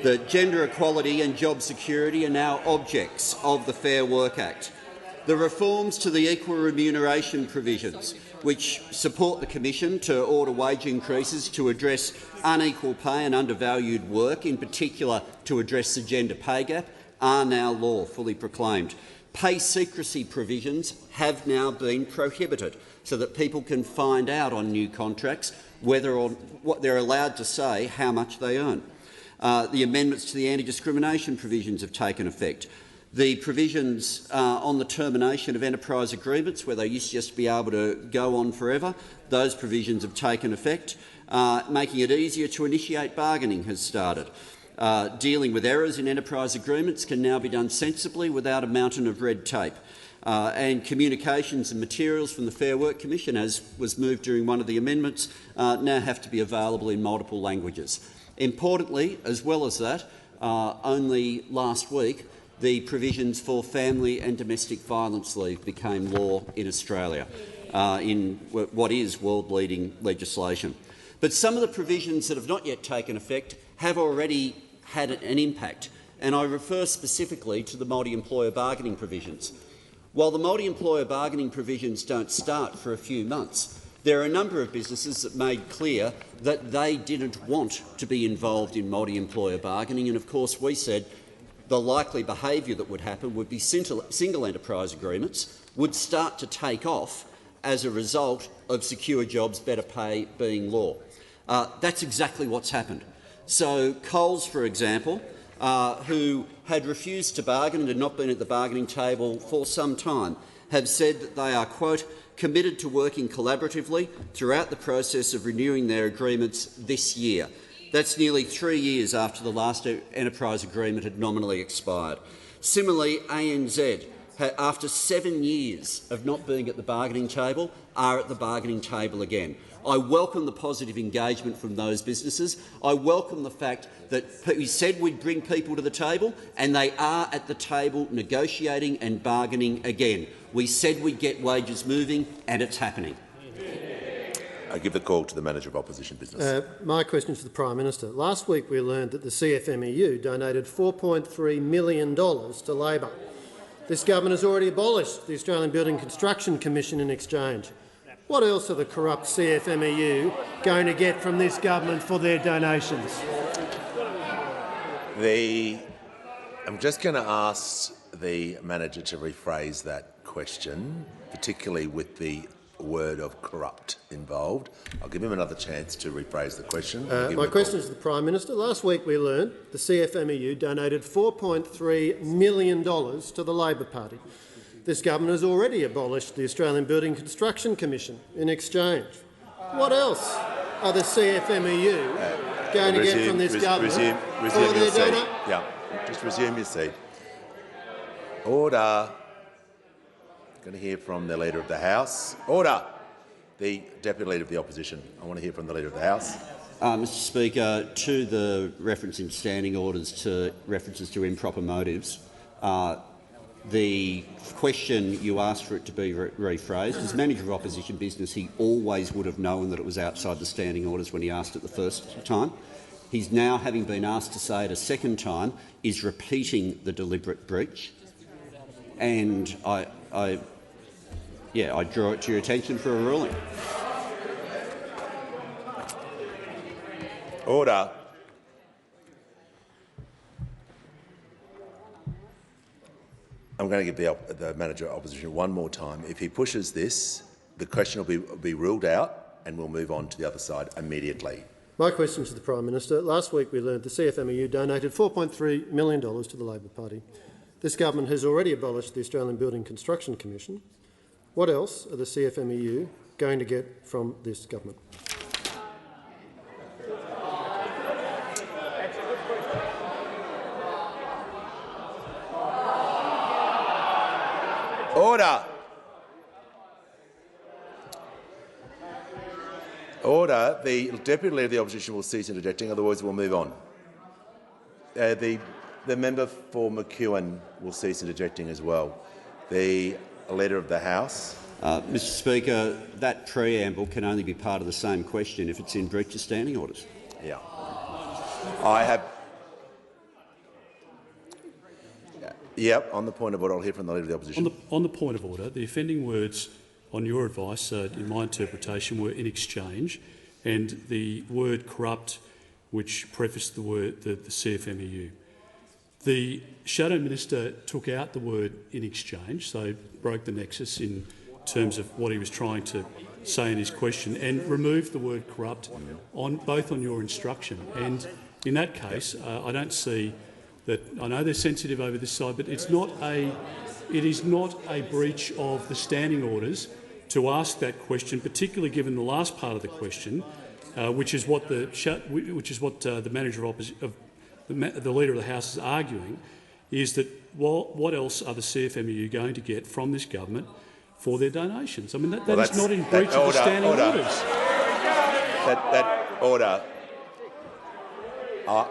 Speaker 16: The gender equality and job security are now objects of the Fair Work Act. The reforms to the equal remuneration provisions, which support the Commission to order wage increases to address unequal pay and undervalued work, in particular to address the gender pay gap, are now law, fully proclaimed. Pay secrecy provisions have now been prohibited so that people can find out on new contracts whether or what they're allowed to say how much they earn. The amendments to the anti-discrimination provisions have taken effect. The provisions on the termination of enterprise agreements, where they used to just be able to go on forever, those provisions have taken effect. Making it easier to initiate bargaining has started. Dealing with errors in enterprise agreements can now be done sensibly without a mountain of red tape. And communications and materials from the Fair Work Commission, as was moved during one of the amendments, now have to be available in multiple languages. Importantly, as well as that, only last week the provisions for family and domestic violence leave became law in Australia, in what is world-leading legislation. But some of the provisions that have not yet taken effect have already had an impact, and I refer specifically to the multi-employer bargaining provisions. While the multi-employer bargaining provisions don't start for a few months, there are a number of businesses that made clear that they didn't want to be involved in multi-employer bargaining, and of course we said the likely behaviour that would happen would be single enterprise agreements would start to take off as a result of Secure Jobs Better Pay being law. That's exactly what's happened. So Coles, for example, who had refused to bargain and had not been at the bargaining table for some time, have said that they are, quote, committed to working collaboratively throughout the process of renewing their agreements this year. That's nearly 3 years after the last enterprise agreement had nominally expired. Similarly, ANZ, after 7 years of not being at the bargaining table, are at the bargaining table again. I welcome the positive engagement from those businesses. I welcome the fact that we said we'd bring people to the table, and they are at the table negotiating and bargaining again. We said we'd get wages moving, and it's happening.
Speaker 1: I give the call to the Manager of Opposition Business.
Speaker 15: My question is for the Prime Minister. Last week we learned that the CFMEU donated $4.3 million to Labor. This government has already abolished the Australian Building Construction Commission in exchange. What else are the corrupt CFMEU going to get from this government for their donations?
Speaker 1: I'm just going to ask the manager to rephrase that question, particularly with the word of corrupt involved. I'll give him another chance to rephrase the question.
Speaker 15: My question is to the Prime Minister. Last week we learned the CFMEU donated $4.3 million to the Labor Party. This government has already abolished the Australian Building Construction Commission in exchange. What else are the CFMEU going to get from this government for their donation?
Speaker 1: Yeah, just resume your seat. Order. Going to hear from the Leader of the House. Order. The Deputy Leader of the Opposition. I want to hear from the Leader of the House.
Speaker 16: Mr Speaker, to the reference in standing orders to references to improper motives, the question you asked for it to be rephrased. As Manager of Opposition Business, he always would have known that it was outside the standing orders when he asked it the first time. He's now, having been asked to say it a second time, is repeating the deliberate breach. And I draw it to your attention for a ruling.
Speaker 1: Order. I'm going to give the Manager of Opposition one more time. If he pushes this, the question will be ruled out and we'll move on to the other side immediately.
Speaker 15: My question to the Prime Minister. Last week we learned the CFMEU donated $4.3 million to the Labor Party. This government has already abolished the Australian Building Construction Commission. What else are the CFMEU going to get from this government?
Speaker 1: Order. Order. The Deputy Leader of the Opposition will cease interjecting, otherwise we'll move on. The member for McEwen will cease interjecting as well. The Leader of the House.
Speaker 16: Mr Speaker, that preamble can only be part of the same question if it's in breach of standing orders.
Speaker 1: Yeah. I have. Yep, on the point of order, I'll hear from the Leader of the Opposition.
Speaker 8: On the point of order, the offending words, on your advice, in my interpretation, were in exchange, and the word corrupt, which prefaced the word the CFMEU. The Shadow Minister took out the word in exchange, so broke the nexus in terms of what he was trying to say in his question, and removed the word corrupt both on your instruction. And in that case, I don't see that. I know they're sensitive over this side, but it is not a breach of the standing orders to ask that question, particularly given the last part of the question, which is what the Manager of the Leader of the House is arguing, is that what else are the CFMEU going to get from this government for their donations? I mean, that is not in breach of the standing orders.
Speaker 1: Order.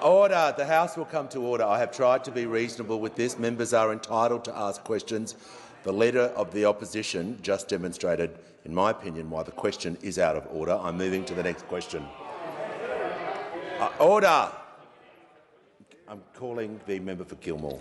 Speaker 1: Order. The House will come to order. I have tried to be reasonable with this. Members are entitled to ask questions. The Leader of the Opposition just demonstrated, in my opinion, why the question is out of order. I'm moving to the next question. Order. I'm calling the member for Gilmore.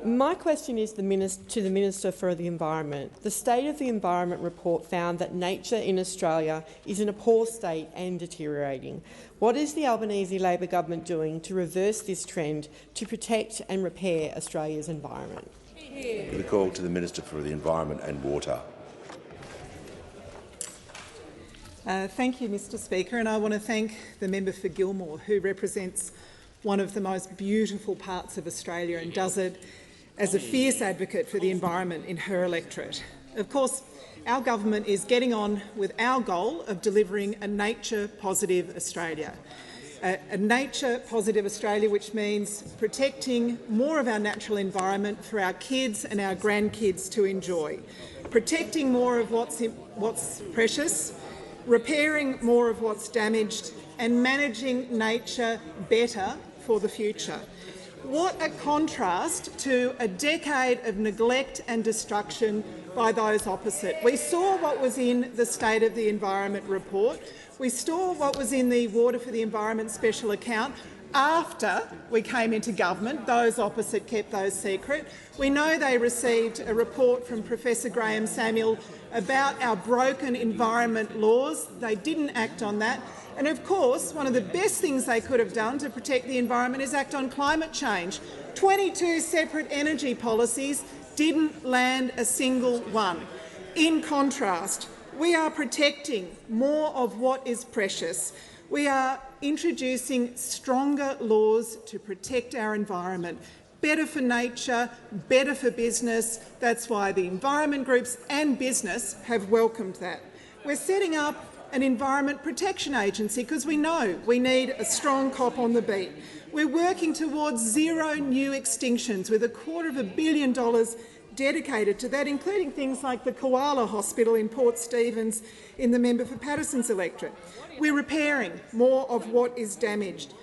Speaker 9: My question is to the Minister for the Environment. The State of the Environment report found that nature in Australia is in a poor state and deteriorating. What is the Albanese Labor government doing to reverse this trend to protect and repair Australia's environment?
Speaker 1: The call to the Minister for the Environment and Water.
Speaker 23: Thank you, Mr Speaker, and I want to thank the member for Gilmore, who represents one of the most beautiful parts of Australia and does it as a fierce advocate for the environment in her electorate. Of course, our government is getting on with our goal of delivering a nature-positive Australia. A nature-positive Australia, which means protecting more of our natural environment for our kids and our grandkids to enjoy, protecting more of what's precious, repairing more of what's damaged, and managing nature better for the future. What a contrast to a decade of neglect and destruction by those opposite. We saw what was in the State of the Environment report. We saw what was in the Water for the Environment special account. After we came into government, those opposite kept those secret. We know they received a report from Professor Graham Samuel about our broken environment laws. They didn't act on that. And of course, one of the best things they could have done to protect the environment is act on climate change. 22 separate energy policies didn't land a single one. In contrast, we are protecting more of what is precious. We are introducing stronger laws to protect our environment. Better for nature, better for business. That's why the environment groups and business have welcomed that. We're setting up an Environment Protection Agency because we know we need a strong cop on the beat. We're working towards zero new extinctions with $250 million dedicated to that, including things like the Koala Hospital in Port Stephens in the member for Patterson's electorate. We're repairing more of what is damaged,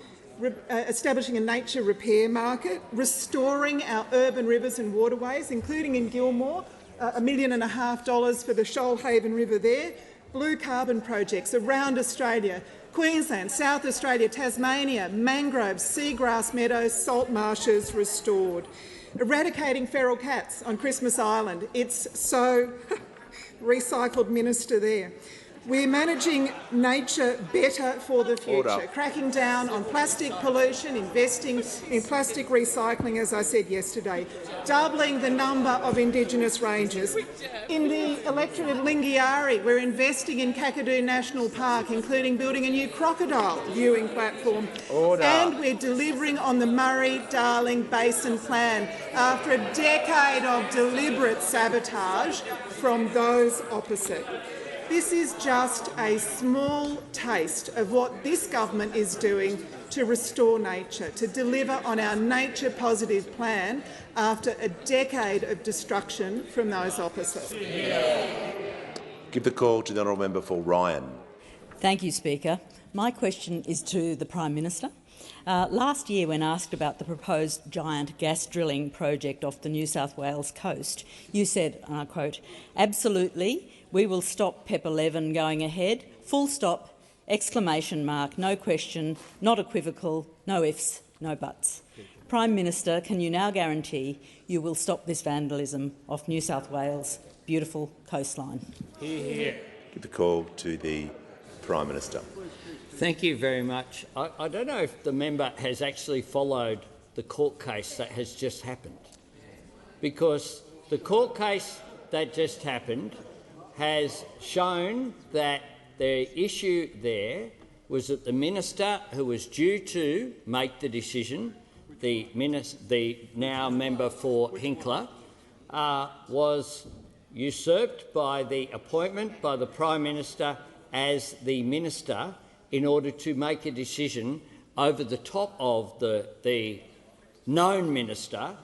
Speaker 23: establishing a nature repair market, restoring our urban rivers and waterways, including in Gilmore, $1.5 million for the Shoalhaven River there, blue carbon projects around Australia, Queensland, South Australia, Tasmania, mangroves, seagrass meadows, salt marshes restored. Eradicating feral cats on Christmas Island. It's so recycled minister there. We're managing nature better for the future,
Speaker 1: Order.
Speaker 23: cracking down on plastic pollution, investing in plastic recycling, as I said yesterday, doubling the number of Indigenous ranges. In the electorate of Lingiari, we're investing in Kakadu National Park, including building a new crocodile viewing platform.
Speaker 1: Order.
Speaker 23: And we're delivering on the Murray-Darling Basin Plan after a decade of deliberate sabotage from those opposite. This is just a small taste of what this government is doing to restore nature, to deliver on our nature-positive plan after a decade of destruction from those opposite.
Speaker 1: Give the call to the honourable member for Ryan.
Speaker 10: Thank you, Speaker. My question is to the Prime Minister. Last year, when asked about the proposed giant gas drilling project off the New South Wales coast, you said, and I quote, "Absolutely, we will stop PEP 11 going ahead, full stop, exclamation mark, no question, not equivocal, no ifs, no buts." Prime Minister, can you now guarantee you will stop this vandalism off New South Wales' beautiful coastline?
Speaker 1: Give the call to the Prime Minister.
Speaker 6: Thank you very much. I don't know if the member has actually followed the court case that has just happened, because the court case that just happened has shown that the issue there was that the minister who was due to make the decision, the now member for Hinkler, was usurped by the appointment by the Prime Minister as the minister in order to make a decision over the top of the known minister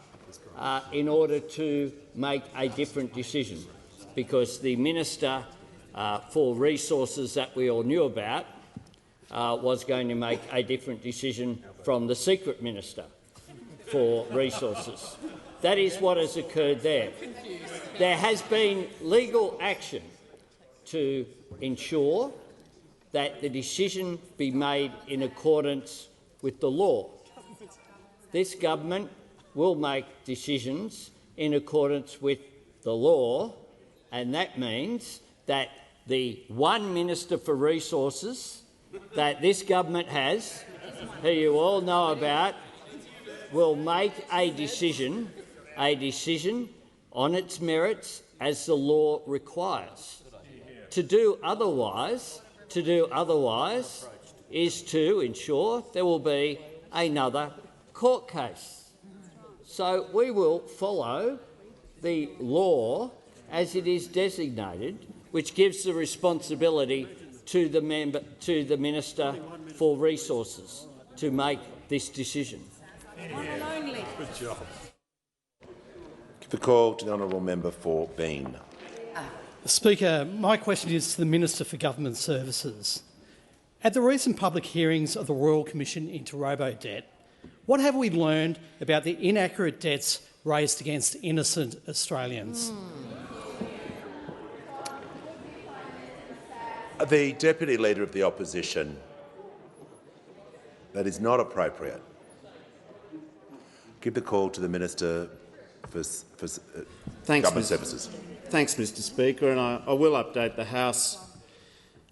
Speaker 6: in order to make a different decision, because the minister for resources that we all knew about was going to make a different decision from the secret minister for resources. That is what has occurred there. There has been legal action to ensure that the decision be made in accordance with the law. This government will make decisions in accordance with the law, and that means that the one Minister for Resources that this government has, who you all know about, will make a decision on its merits as the law requires. To do otherwise is to ensure there will be another court case. So we will follow the law as it is designated, which gives the responsibility to the Minister for Resources to make this decision.
Speaker 1: Good job. Give the call to the honourable member for Bean.
Speaker 11: Speaker, my question is to the Minister for Government Services. At the recent public hearings of the Royal Commission into Robodebt, what have we learned about the inaccurate debts raised against innocent Australians?
Speaker 1: The Deputy Leader of the Opposition, that is not appropriate. Give the call to the Minister for Government Services.
Speaker 12: Thanks, Mr Speaker, and I will update the House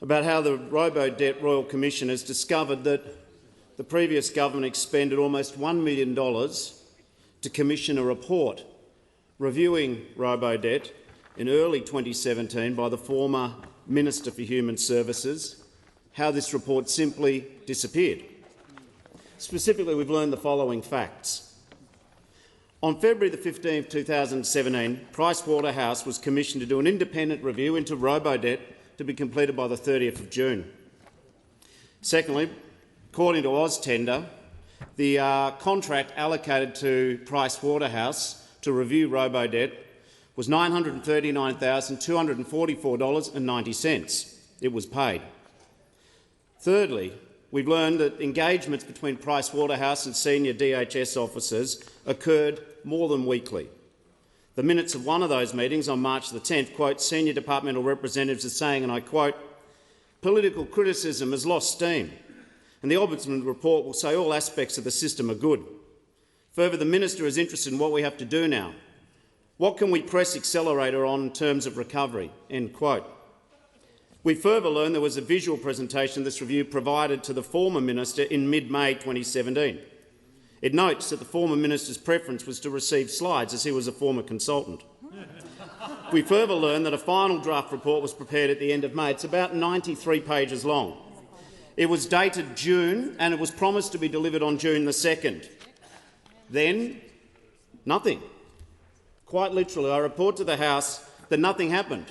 Speaker 12: about how the Robodebt Royal Commission has discovered that the previous government expended almost $1 million to commission a report reviewing Robodebt in early 2017 by the former Minister for Human Services, how this report simply disappeared. Specifically, we've learned the following facts. On February 15, 2017, Pricewaterhouse was commissioned to do an independent review into Robodebt to be completed by the 30th of June. Secondly, according to AusTender, the contract allocated to Pricewaterhouse to review Robodebt was $939,244.90. It was paid. Thirdly, we've learned that engagements between Pricewaterhouse and senior DHS officers occurred more than weekly. The minutes of one of those meetings on March the 10th quote senior departmental representatives as saying, and I quote, "Political criticism has lost steam, and the Ombudsman report will say all aspects of the system are good. Further, the Minister is interested in what we have to do now. What can we press accelerator on in terms of recovery?" End quote. We further learned there was a visual presentation of this review provided to the former minister in mid-May 2017. It notes that the former minister's preference was to receive slides as he was a former consultant. We further learned that a final draft report was prepared at the end of May. It's about 93 pages long. It was dated June and it was promised to be delivered on June the 2nd. Then, nothing. Quite literally, I report to the House that nothing happened.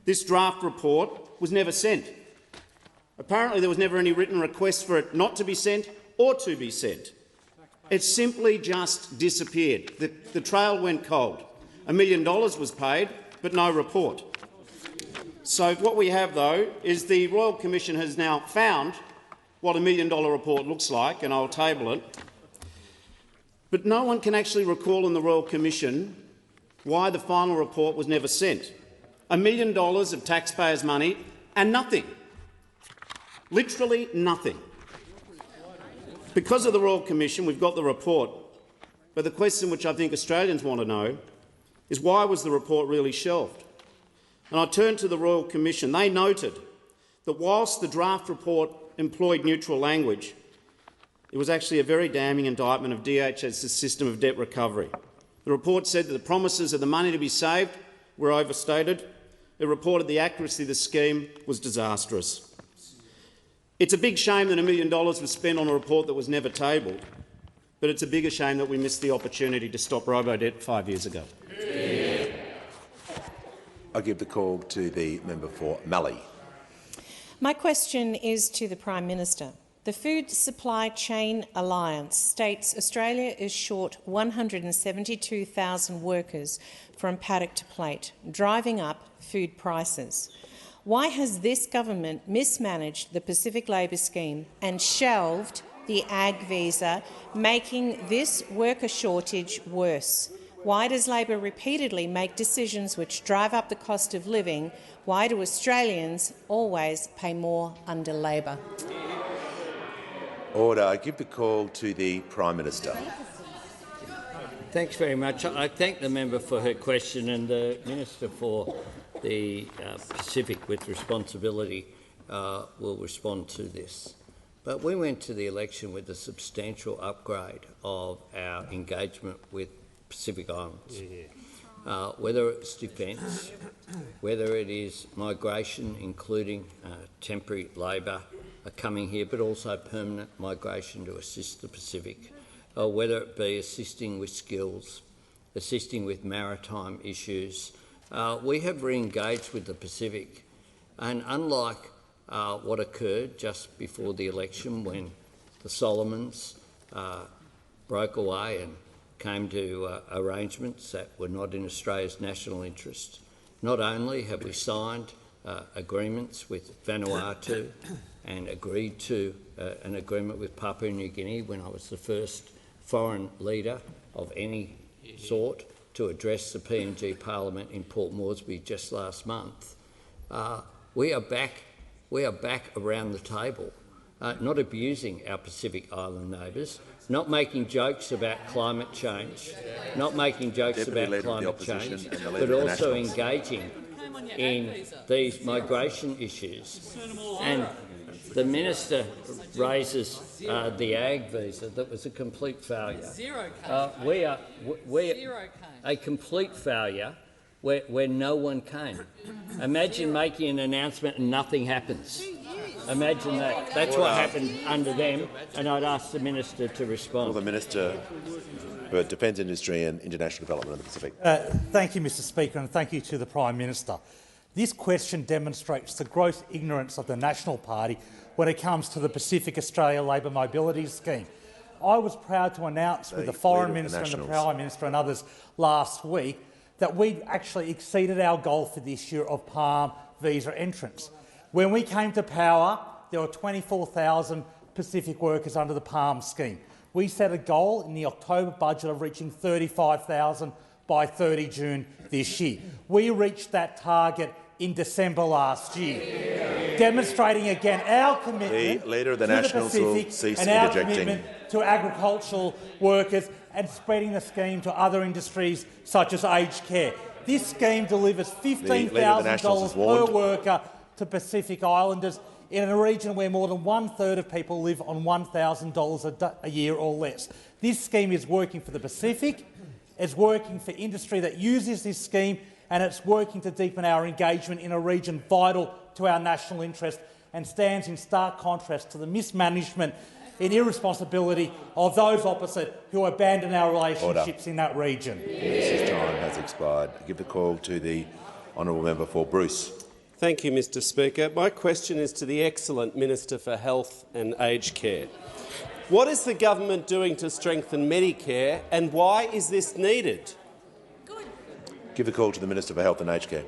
Speaker 12: This draft report was never sent. Apparently there was never any written request for it not to be sent or to be sent. It simply just disappeared. The trail went cold. $1 million was paid, but no report. So what we have, though, is the Royal Commission has now found what $1 million report looks like, and I'll table it. But no one can actually recall in the Royal Commission why the final report was never sent. $1 million of taxpayers' money and nothing. Literally nothing. Because of the Royal Commission, we've got the report, but the question which I think Australians want to know is why was the report really shelved? And I turn to the Royal Commission. They noted that whilst the draft report employed neutral language, it was actually a very damning indictment of DHS's system of debt recovery. The report said that the promises of the money to be saved were overstated. It reported the accuracy of the scheme was disastrous. It's a big shame that $1 million was spent on a report that was never tabled, but it's a bigger shame that we missed the opportunity to stop robo-debt 5 years ago.
Speaker 1: I give the call to the member for Mallee.
Speaker 13: My question is to the Prime Minister. The Food Supply Chain Alliance states Australia is short 172,000 workers from paddock to plate, driving up food prices. Why has this government mismanaged the Pacific Labour Scheme and shelved the ag visa, making this worker shortage worse? Why does Labor repeatedly make decisions which drive up the cost of living? Why do Australians always pay more under Labor?
Speaker 1: Order. I give the call to the Prime Minister.
Speaker 6: Thanks very much. I thank the member for her question and the Minister for the Pacific with responsibility will respond to this. But we went to the election with a substantial upgrade of our engagement with Pacific Islands. Whether it's defence, whether it is migration, including temporary labour coming here, but also permanent migration to assist the Pacific, whether it be assisting with skills, assisting with maritime issues. We have re-engaged with the Pacific, and unlike what occurred just before the election when the Solomons broke away and came to arrangements that were not in Australia's national interest, not only have we signed agreements with Vanuatu and agreed to an agreement with Papua New Guinea when I was the first foreign leader of any sort to address the PNG Parliament in Port Moresby just last month. We are back around the table, not abusing our Pacific Island neighbours, not making jokes about climate change, not making jokes about climate change, but also engaging in these migration issues. And the Minister raises the ag visa that was a complete failure. We are a complete failure where no one came. Imagine making an announcement and nothing happens. Imagine that. That's what happened under them, and I'd ask the Minister to respond.
Speaker 1: Well, the Minister for Defence Industry and International Development in the Pacific.
Speaker 14: Thank you, Mr Speaker, and thank you to the Prime Minister. This question demonstrates the gross ignorance of the National Party when it comes to the Pacific Australia Labour Mobility Scheme. I was proud to announce with the Foreign Minister and the Prime Minister and others last week that we'd actually exceeded our goal for this year of PALM visa entrants. When we came to power, there were 24,000 Pacific workers under the PALM scheme. We set a goal in the October budget of reaching 35,000 by 30 June this year. We reached that target in December last year, demonstrating again our commitment
Speaker 1: the Leader of the
Speaker 14: to
Speaker 1: Nationals
Speaker 14: the
Speaker 1: will
Speaker 14: Pacific
Speaker 1: cease
Speaker 14: and our
Speaker 1: interjecting.
Speaker 14: commitment to agricultural workers and spreading the scheme to other industries such as aged care. This scheme delivers $15,000 per worker to Pacific Islanders in a region where more than 1/3 of people live on $1,000 a year or less. This scheme is working for the Pacific, it's working for industry that uses this scheme, and it's working to deepen our engagement in a region vital to our national interest and stands in stark contrast to the mismanagement and irresponsibility of those opposite who abandon our relationships in that region.
Speaker 1: This time has expired. I give the call to the honourable member for Bruce.
Speaker 17: Thank you, Mr Speaker. My question is to the excellent Minister for Health and Aged Care. What is the government doing to strengthen Medicare, and why is this needed?
Speaker 1: Give the call to the Minister for Health and Aged Care.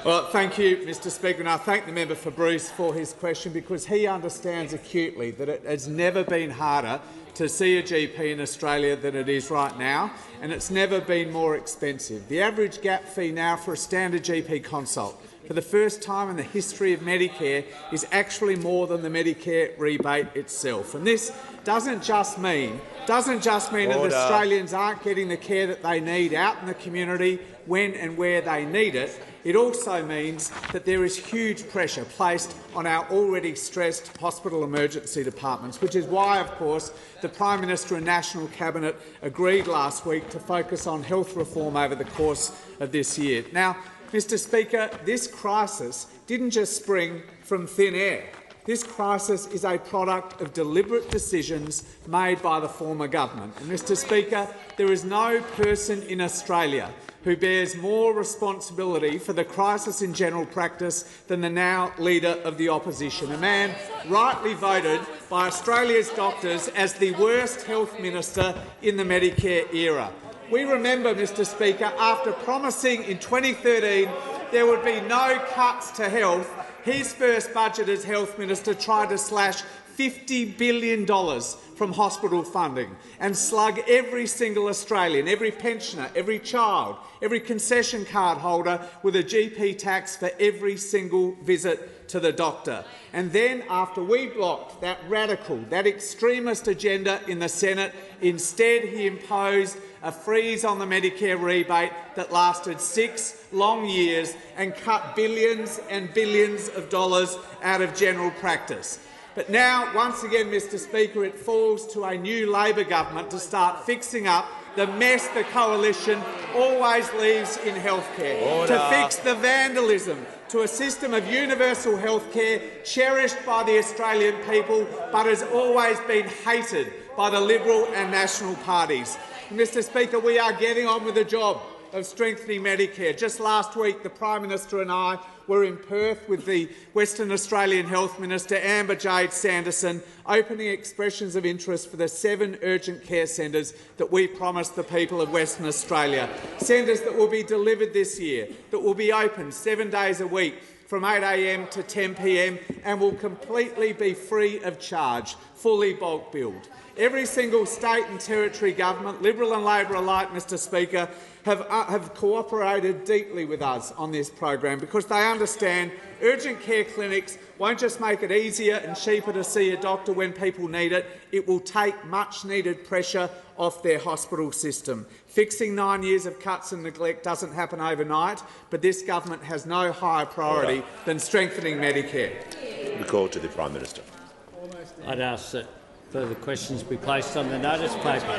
Speaker 19: Well, thank you, Mr Speaker, and I thank the member for Bruce for his question, because he understands acutely that it has never been harder to see a GP in Australia than it is right now, and it's never been more expensive. The average gap fee now for a standard GP consult, for the first time in the history of Medicare, is actually more than the Medicare rebate itself. And this doesn't just mean that Australians aren't getting the care that they need out in the community when and where they need it. It also means that there is huge pressure placed on our already stressed hospital emergency departments, which is why, of course, the Prime Minister and National Cabinet agreed last week to focus on health reform over the course of this year. Now, Mr Speaker, this crisis didn't just spring from thin air. This crisis is a product of deliberate decisions made by the former government. And, Mr Speaker, there is no person in Australia who bears more responsibility for the crisis in general practice than the now Leader of the Opposition, a man rightly voted by Australia's doctors as the worst health minister in the Medicare era. We remember, Mr Speaker, after promising in 2013 there would be no cuts to health, his first budget as health minister tried to slash $50 billion from hospital funding and slug every single Australian, every pensioner, every child, every concession card holder with a GP tax for every single visit to the doctor. And then, after we blocked that radical, that extremist agenda in the Senate, instead he imposed a freeze on the Medicare rebate that lasted 6 long years and cut billions and billions of dollars out of general practice. But now, once again, Mr Speaker, it falls to a new Labor government to start fixing up the mess the coalition always leaves in healthcare, to fix the vandalism to a system of universal healthcare cherished by the Australian people but has always been hated by the Liberal and National parties. Mr Speaker, we are getting on with the job of strengthening Medicare. Just last week, the Prime Minister and I were in Perth with the Western Australian Health Minister, Amber Jade Sanderson, opening expressions of interest for the 7 urgent care centres that we promised the people of Western Australia. Centres that will be delivered this year, that will be open 7 days a week from 8 a.m. to 10 p.m. and will completely be free of charge, fully bulk billed. Every single state and territory government, Liberal and Labor alike, Mr Speaker, have cooperated deeply with us on this program because they understand urgent care clinics won't just make it easier and cheaper to see a doctor when people need it, it will take much-needed pressure off their hospital system. Fixing 9 years of cuts and neglect doesn't happen overnight, but this government has no higher priority than strengthening Medicare.
Speaker 1: The call to the Prime Minister.
Speaker 3: I'd ask that further questions be placed on the notice paper.